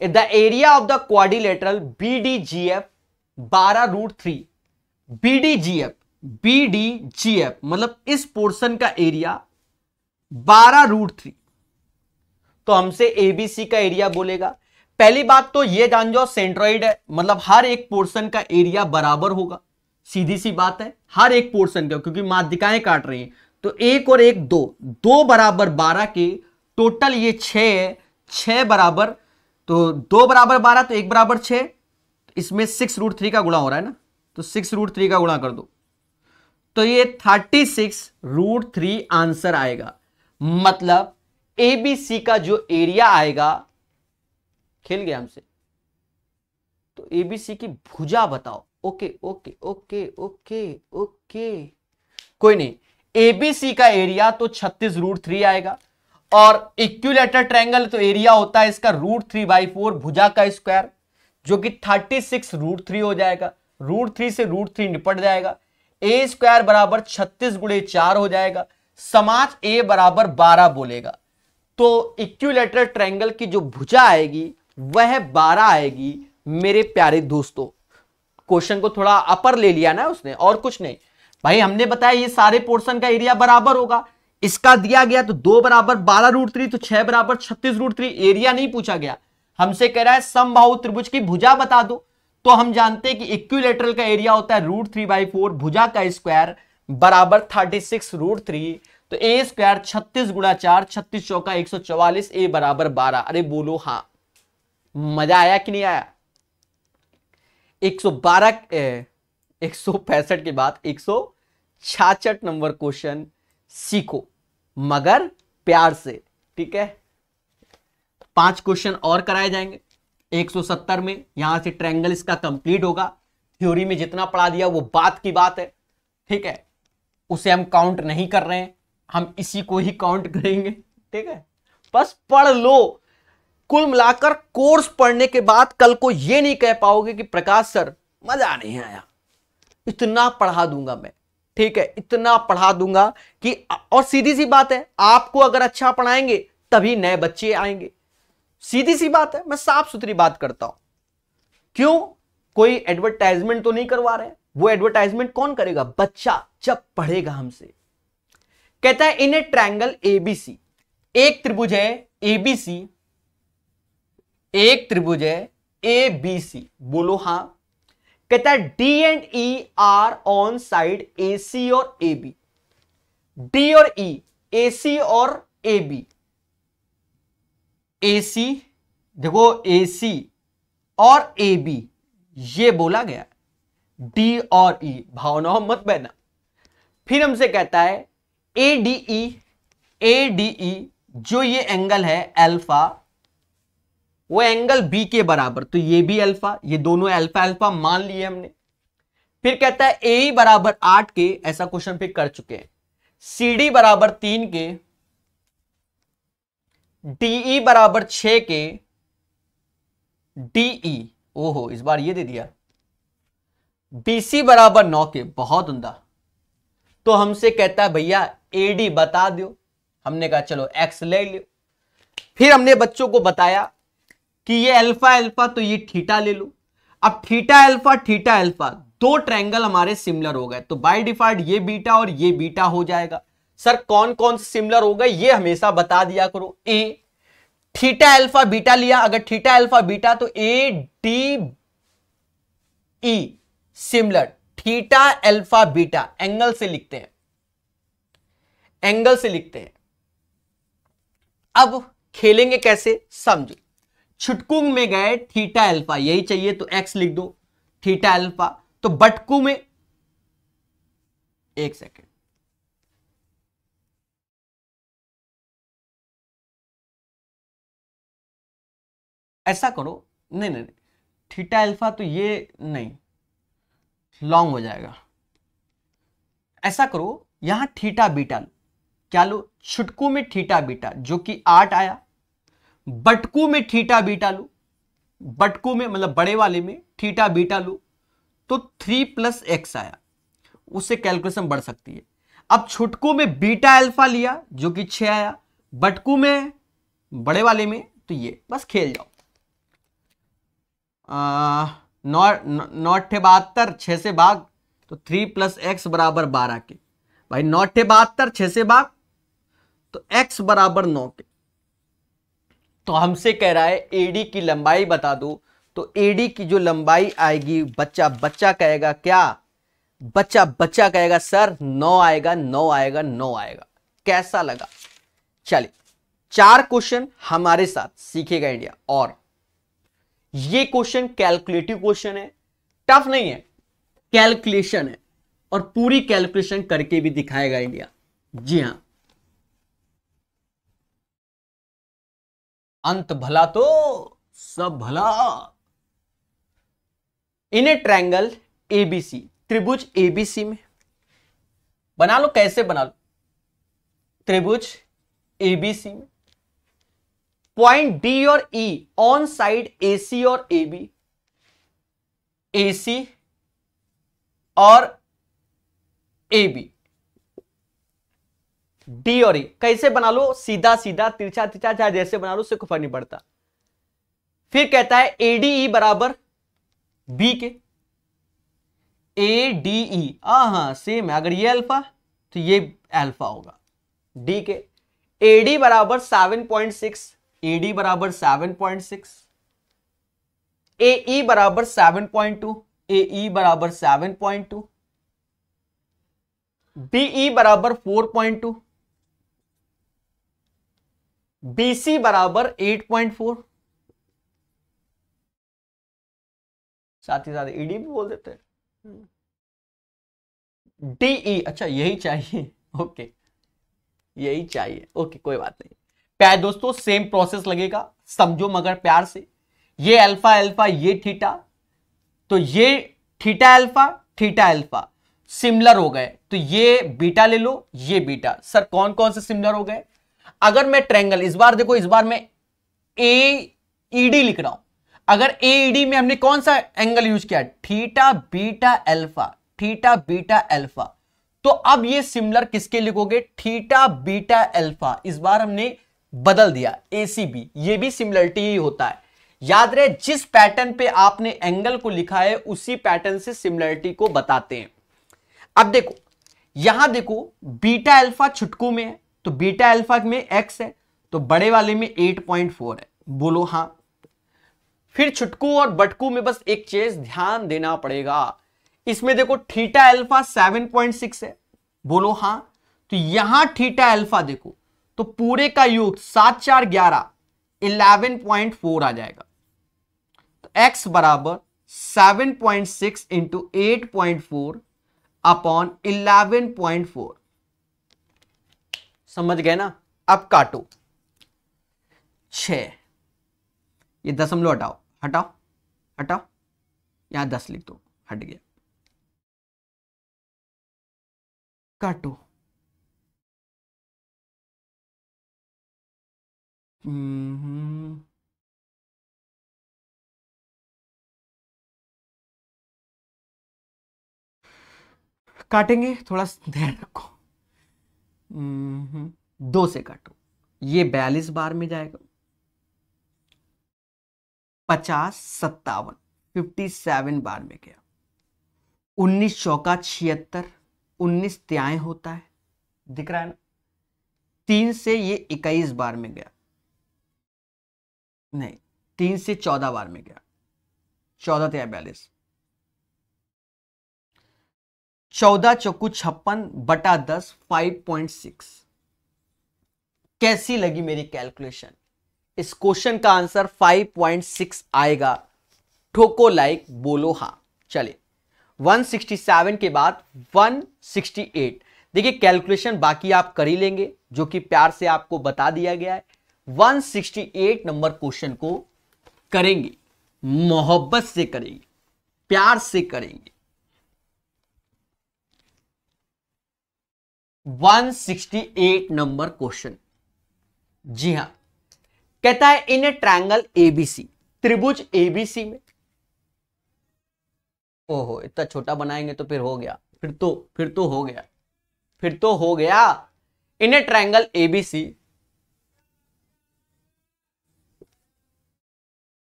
The area of the quadrilateral BDGF 12√3, BDGF मतलब इस पोर्शन का एरिया 12√3। तो हमसे ABC का एरिया बोलेगा। पहली बात तो ये जान जाओ सेंट्रोइड है, मतलब हर एक पोर्शन का एरिया बराबर होगा, सीधी सी बात है, हर एक पोर्शन का, क्योंकि माध्यिकाएं काट रही हैं। तो एक और एक दो बराबर 12 के टोटल ये 6 है, 6 बराबर, तो 2 बराबर 12 तो 1 बराबर 6, इसमें 6√3 का गुणा हो रहा है ना, तो 6√3 का गुणा कर दो, तो ये 36√3 आंसर आएगा। मतलब ABC का जो एरिया आएगा, खेल गया हमसे, तो ABC की भुजा बताओ। Okay okay okay okay okay, कोई नहीं, ABC का एरिया तो 36√3 आएगा, और इक्विलैटरल ट्रायंगल तो एरिया होता है इसका √3/4 भुजा का स्क्वायर, जो कि 36√3 हो जाएगा। √3 से √3 निपट जाएगा, A स्क्वायर बराबर 36 गुणे 4 हो जाएगा, समाज A बराबर 12 बोलेगा। तो इक्विलैटरल ट्रायंगल की जो भुजा आएगी वह 12 आएगी। मेरे प्यारे दोस्तों, क्वेश्चन को थोड़ा अपर ले लिया ना उसने, और कुछ नहीं। भाई हमने बताया ये सारे पोर्शन का एरिया बराबर होगा। इसका दिया गया तो 2 बराबर 12√3, तो 6 बराबर 36√3। एरिया नहीं पूछा गया, हमसे कह रहा है समबाहु त्रिभुज की भुजा बता दो। तो हम जानते हैं कि इक्विलेटरल का एरिया होता है √3/4, भुजा का स्क्वायर बराबर 36√3। तो ए स्क्वायर 36 गुणा 4, 36 चौका 144, ए बराबर 12। अरे बोलो हाँ, मजा आया कि नहीं आया? 165 के बाद 166 नंबर क्वेश्चन सीखो, मगर प्यार से, ठीक है। 5 क्वेश्चन और कराए जाएंगे 170 में, यहां से ट्रायंगल इसका कंप्लीट होगा। थ्योरी में जितना पढ़ा दिया वो बात की बात है, ठीक है, उसे हम काउंट नहीं कर रहे हैं, हम इसी को ही काउंट करेंगे, ठीक है। बस पढ़ लो। कुल मिलाकर कोर्स पढ़ने के बाद कल को ये नहीं कह पाओगे कि प्रकाश सर मजा नहीं आया। इतना पढ़ा दूंगा मैं, ठीक है, इतना पढ़ा दूंगा कि, और सीधी सी बात है, आपको अगर अच्छा पढ़ाएंगे तभी नए बच्चे आएंगे। सीधी सी बात है, मैं साफ सुथरी बात करता हूं। क्यों? कोई एडवर्टाइजमेंट तो नहीं करवा रहे। वो एडवर्टाइजमेंट कौन करेगा? बच्चा जब पढ़ेगा हमसे। कहता है इन ए ट्रायंगल एबीसी, एक त्रिभुज है एबीसी, एक त्रिभुज है एबीसी, बोलो हां। कहता है D and E R on side AC और एबी। डी और ई, एसी और एबी। एसी देखो, एसी और एबी ये बोला गया, डी और ई, भावनाओं मत बहना। फिर हमसे कहता है एडीई, एडीई जो ये एंगल है अल्फा, वो एंगल बी के बराबर, तो ये भी अल्फा, ये दोनों अल्फा अल्फा मान लिए हमने। फिर कहता है ए बराबर 8 के, ऐसा क्वेश्चन फिर कर चुके हैं। सी डी बराबर 3 के, डीई बराबर 6 के, डीई, ओहो इस बार ये दे दिया, बीसी बराबर 9 के, बहुत उम्दा। तो हमसे कहता है भैया एडी बता दो। हमने कहा चलो एक्स ले लो। फिर हमने बच्चों को बताया कि ये अल्फा अल्फा, तो ये थीटा ले लो। अब थीटा अल्फा दो ट्रायंगल हमारे सिमिलर हो गए, तो बाय डिफॉल्ट ये बीटा और ये बीटा हो जाएगा। सर कौन कौन से सिमिलर हो गए ये हमेशा बता दिया करो। ए थीटा अल्फा बीटा लिया, अगर थीटा अल्फा बीटा तो A D E similar, theta alpha beta angle से लिखते हैं, एंगल से लिखते हैं। अब खेलेंगे कैसे समझो। छुटकू में गए थीटा अल्फा, यही चाहिए तो एक्स लिख दो, थीटा अल्फा। तो बटकू में, एक सेकेंड, ऐसा करो, नहीं नहीं थीटा अल्फा तो ये नहीं, लॉन्ग हो जाएगा। ऐसा करो यहां थीटा बीटा लो, क्या लो? छुटकू में थीटा बीटा जो कि 8 आया, बटकू में थीटा बीटा लो, बटकू में मतलब बड़े वाले में थीटा बीटा लो तो 3 + x आया, उससे कैलकुलेशन बढ़ सकती है। अब छुटकू में बीटा अल्फा लिया जो कि 6 आया, बटकू में बड़े वाले में तो ये, बस खेल जाओ। 9 × 72, 6 से भाग, तो 3 + x बराबर 12 के। भाई 9 × 72, 6 से भाग, तो x बराबर 9 के। तो हमसे कह रहा है एडी की लंबाई बता दो, तो एडी की जो लंबाई आएगी, बच्चा कहेगा क्या? बच्चा कहेगा सर 9 आएगा, 9 आएगा, 9 आएगा। कैसा लगा? चलिए 4 क्वेश्चन हमारे साथ सीखेगा इंडिया, और ये क्वेश्चन कैलकुलेटिव क्वेश्चन है, टफ नहीं है, कैलकुलेशन है, और पूरी कैलकुलेशन करके भी दिखाएगा इंडिया। जी हां, अंत भला तो सब भला। इन ए ट्रायंगल एबीसी, त्रिभुज एबीसी में बना लो, कैसे बना लो? त्रिभुज एबीसी में पॉइंट डी और ई ऑन साइड एसी और एबी, एसी और एबी, डी और ई कैसे बना लो? सीधा सीधा, तिरछा तिरछा, चाहे जैसे बना लो, उससे कोई फर्क नहीं पड़ता। फिर कहता है एडीई बराबर बी के, ए डी ई, हाँ सेम है, अगर ये अल्फा तो ये अल्फा होगा, डी के। एडी बराबर 7.6, एडी बराबर 7.6, एई बराबर 7.2, एई बराबर 7.2, बीई बराबर 4.2, बीसी बराबर 8.4, साथ ही साथ ईडी भी बोल देते हैं। डीई, अच्छा यही चाहिए, ओके यही चाहिए, ओके कोई बात नहीं। प्यारे दोस्तों सेम प्रोसेस लगेगा, समझो मगर प्यार से। ये अल्फा अल्फा, ये थीटा, तो ये थीटा अल्फा सिमिलर हो गए, तो ये बीटा ले लो, ये बीटा। सर कौन कौन से सिमिलर हो गए? अगर मैं ट्रायंगल, इस बार देखो, इस बार मैं ए ईडी लिख रहा हूं, अगर ए ईडी में हमने कौन सा एंगल यूज किया? Theta beta alpha, theta beta alpha. तो अब ये सिमिलर किसके लिखोगे? Theta beta alpha. इस बार हमने बदल दिया एसीबी, ये भी सिमिलरिटी ही होता है। याद रहे, जिस पैटर्न पे आपने एंगल को लिखा है उसी पैटर्न से सिमिलरिटी को बताते हैं। अब देखो यहां देखो, बीटा अल्फा छुटकू में है, तो बीटा अल्फा में एक्स है, तो बड़े वाले में 8.4 है, बोलो हां। फिर छुटकू और बटकू में बस एक चीज ध्यान देना पड़ेगा, इसमें देखो थीटा अल्फा 7.6 है, बोलो हां। तो यहां थीटा अल्फा देखो, तो पूरे का योग 7 4 11 11.4 आ जाएगा। तो x बराबर 7.6 इंटू 8.4 अपॉन 11.4। समझ गए ना? अब काटो 6, ये दशमलव हटाओ, हटाओ हटाओ, यहां 10 लिख दो, हट गया। काटो, काटेंगे, थोड़ा ध्यान रखो। 2 से काटो, ये 42 बार में जाएगा, 50 57 57 बार में गया, 19 चौका 76, 19 त्याएं होता है, दिख रहा है ना? 3 से ये 21 बार में गया, नहीं 3 से 14 बार में गया, 14 त्या 42, 14 चौकू 56 बटा 10 5.6। कैसी लगी मेरी कैलकुलेशन? इस क्वेश्चन का आंसर 5.6 आएगा। ठोको लाइक, बोलो हां। चले 167 के बाद 168। देखिए कैलकुलेशन बाकी आप कर ही लेंगे, जो कि प्यार से आपको बता दिया गया है। 168 नंबर क्वेश्चन को करेंगे, मोहब्बत से करेंगे, प्यार से करेंगे। 168 नंबर क्वेश्चन, जी हां, कहता है इन ए ट्रायंगल एबीसी, त्रिभुज एबीसी में, ओहो इतना छोटा बनाएंगे तो फिर हो गया, फिर तो हो गया। In a triangle ABC,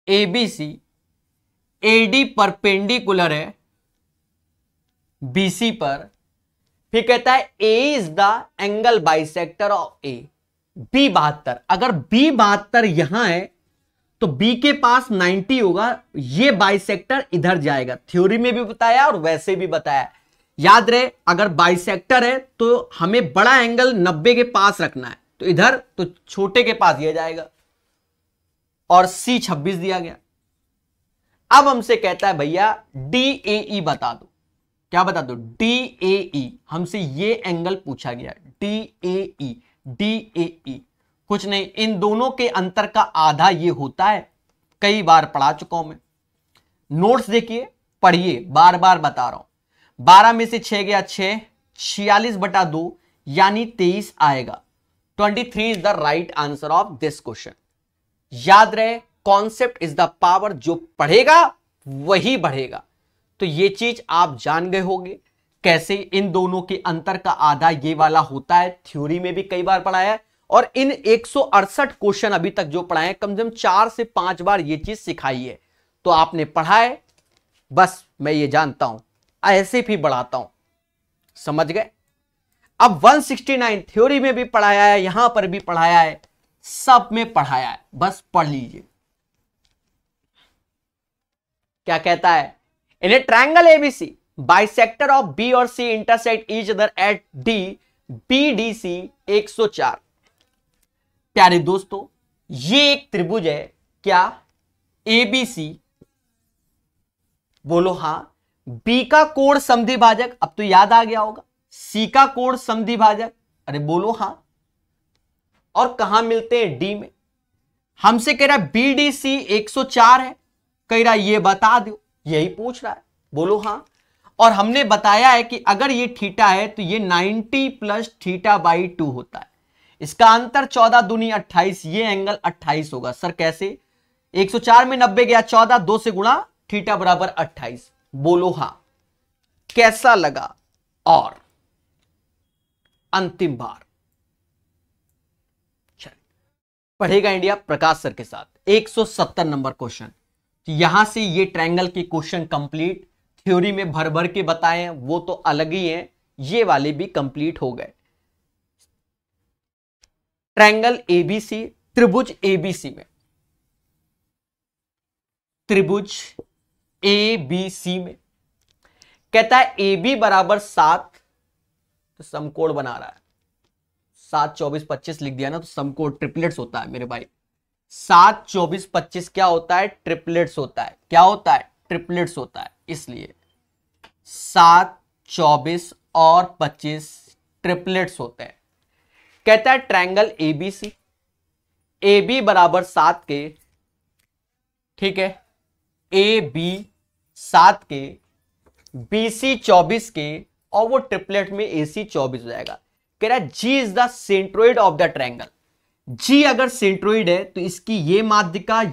ABC AD perpendicular है बीसी पर, फिर कहता है A is the angle bisector of A. B 72, अगर बी 72 यहां है तो बी के पास 90 होगा, ये बाइसेक्टर इधर जाएगा। थ्योरी में भी बताया और वैसे भी बताया। याद रहे, अगर बाइसेक्टर है तो हमें बड़ा एंगल 90 के पास रखना है, तो इधर, तो छोटे के पास ये जाएगा। और सी 26 दिया गया। अब हमसे कहता है भैया DAE बता दो। क्या बता दो? DAE, हमसे ये एंगल पूछा गया। DAE कुछ नहीं, इन दोनों के अंतर का आधा ये होता है। कई बार पढ़ा चुका हूं मैं, नोट्स देखिए, पढ़िए, बार बार बता रहा हूं। 12 में से 6 गया 6, 46 बटा 2 यानी 23 आएगा। 23 is the right answer of this question. याद रहे, कॉन्सेप्ट इज द पावर, जो पढ़ेगा वही बढ़ेगा। तो ये चीज आप जान गए होंगे, कैसे इन दोनों के अंतर का आधा ये वाला होता है। थ्योरी में भी कई बार पढ़ाया है, और इन 168 क्वेश्चन अभी तक जो पढ़ाए हैं, कम से कम 4 से 5 बार ये चीज सिखाई है। तो आपने पढ़ा है, बस मैं ये जानता हूं ऐसे भी बढ़ाता हूं, समझ गए। अब 169 थ्योरी में भी पढ़ाया है, यहां पर भी पढ़ाया है, सब में पढ़ाया है, बस पढ़ लीजिए। क्या कहता है, in a triangle ABC bisector of B और C intersect each other at D BDC 104। प्यारे दोस्तों, ये एक त्रिभुज है, क्या, एबीसी, बोलो हां। बी का कोण समद्विभाजक, अब तो याद आ गया होगा, सी का कोण समद्विभाजक, अरे बोलो हां। और कहां मिलते हैं, डी में। हमसे कह रहा है बीडीसी 104 है, कह रहा है ये बता दो, यही पूछ रहा है, बोलो हां। और हमने बताया है कि अगर ये थीटा है तो ये 90 प्लस थीटा बाई 2 होता है, इसका अंतर 14 दूनी 28, ये एंगल 28 होगा। सर कैसे, 104 में 90 गया, 14 2 से गुणा, थीटा बराबर 28, बोलो हां। कैसा लगा, और अंतिम बार पढ़ेगा इंडिया प्रकाश सर के साथ 170 नंबर क्वेश्चन। यहां से ये ट्रायंगल के क्वेश्चन कंप्लीट, थ्योरी में भर भर के बताए वो तो अलग ही है, ये वाले भी कंप्लीट हो गए। ट्रायंगल एबीसी, त्रिभुज एबीसी में, त्रिभुज एबीसी में कहता है ए बी बराबर 7, तो समकोण बना रहा है, 7 24 25 लिख दिया ना, तो समकोण ट्रिपलेट्स होता है मेरे भाई। 7 24 25 क्या होता है, ट्रिपलेट्स होता है। क्या होता है, ट्रिपलेट्स होता है। इसलिए 7 24 और 25 ट्रिपलेट्स होते हैं। कहता है ट्रायंगल एबीसी, ए बी बराबर 7 के, ठीक है, ए बी 7 के, बी सी 24 के, और वो ट्रिपलेट में ए सी 24 हो जाएगा। कह रहा है G is the centroid of the triangle. G अगर सेंट्रोइड है तो इसकी ये माध्यिका और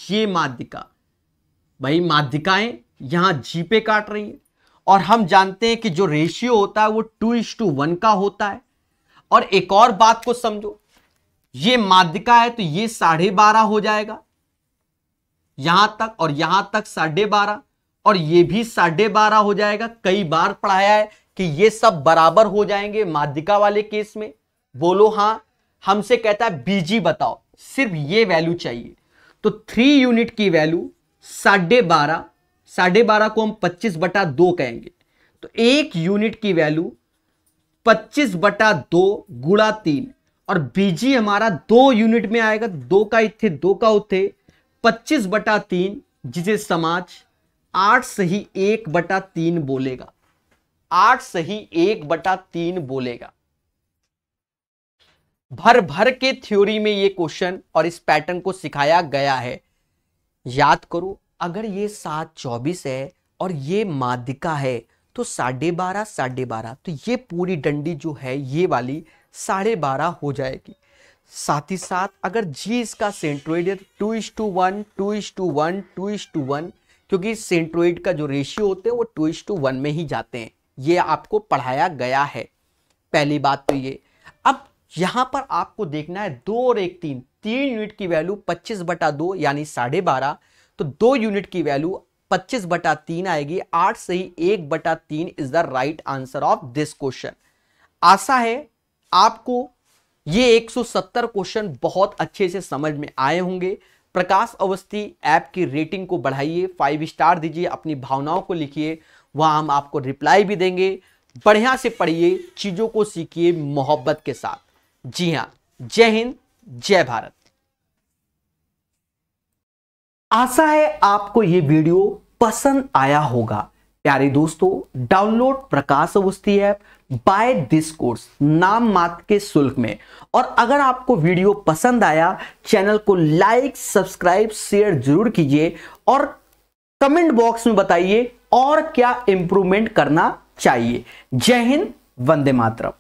ये माध्यिका, भाई माध्यिकाएं यहां जी पे काट रही है, और हम जानते हैं कि जो रेशियो होता है वो 2:1 का होता है। और एक और बात को समझो, ये माध्यिका है तो ये 12.5 हो जाएगा यहां तक, और यहां तक 12.5, और ये भी 12.5 हो जाएगा। कई बार पढ़ाया है कि ये सब बराबर हो जाएंगे माध्यिका वाले केस में, बोलो हां। हमसे कहता है बीजी बताओ, सिर्फ ये वैल्यू चाहिए, तो 3 यूनिट की वैल्यू 12.5 को हम 25/2 कहेंगे, तो 1 यूनिट की वैल्यू 25/2 गुणा 3, और बीजी हमारा 2 यूनिट में आएगा, 2 का इत्थे 2 का उत्थे, 25/3, जिसे समाज 8 सही 1/3 बोलेगा, 8 सही 1/3 बोलेगा। भर भर के थ्योरी में ये क्वेश्चन और इस पैटर्न को सिखाया गया है। याद करो, अगर ये 7 24 है और ये माध्यिका है तो 12.5 तो ये पूरी डंडी जो है ये वाली 12.5 हो जाएगी। साथ ही साथ अगर जी इसका सेंट्रोइड है 2:1 2:1 2:1, क्योंकि सेंट्रोइड का जो रेशियो होते हैं वो 2:1 में ही जाते हैं, ये आपको पढ़ाया गया है। पहली बात तो ये। अब यहां पर आपको देखना है 2 और 1 3 यूनिट की वैल्यू 25/2 यानी 12.5, तो 2 यूनिट की वैल्यू 25/3 आएगी। 8 सही 1/3 is the right answer of this question. आशा है आपको ये 170 क्वेश्चन बहुत अच्छे से समझ में आए होंगे। प्रकाश अवस्थी ऐप की रेटिंग को बढ़ाइए, 5 स्टार दीजिए, अपनी भावनाओं को लिखिए, वहां हम आपको रिप्लाई भी देंगे। बढ़िया से पढ़िए, चीजों को सीखिए मोहब्बत के साथ। जी हां, जय हिंद, जय भारत। आशा है आपको ये वीडियो पसंद आया होगा। प्यारे दोस्तों, download Prakash Awasthi app by this course नाम मात्र के शुल्क में। और अगर आपको वीडियो पसंद आया, चैनल को लाइक सब्सक्राइब शेयर जरूर कीजिए, और कमेंट बॉक्स में बताइए और क्या इंप्रूवमेंट करना चाहिए। जय हिंद, वंदे मातरम।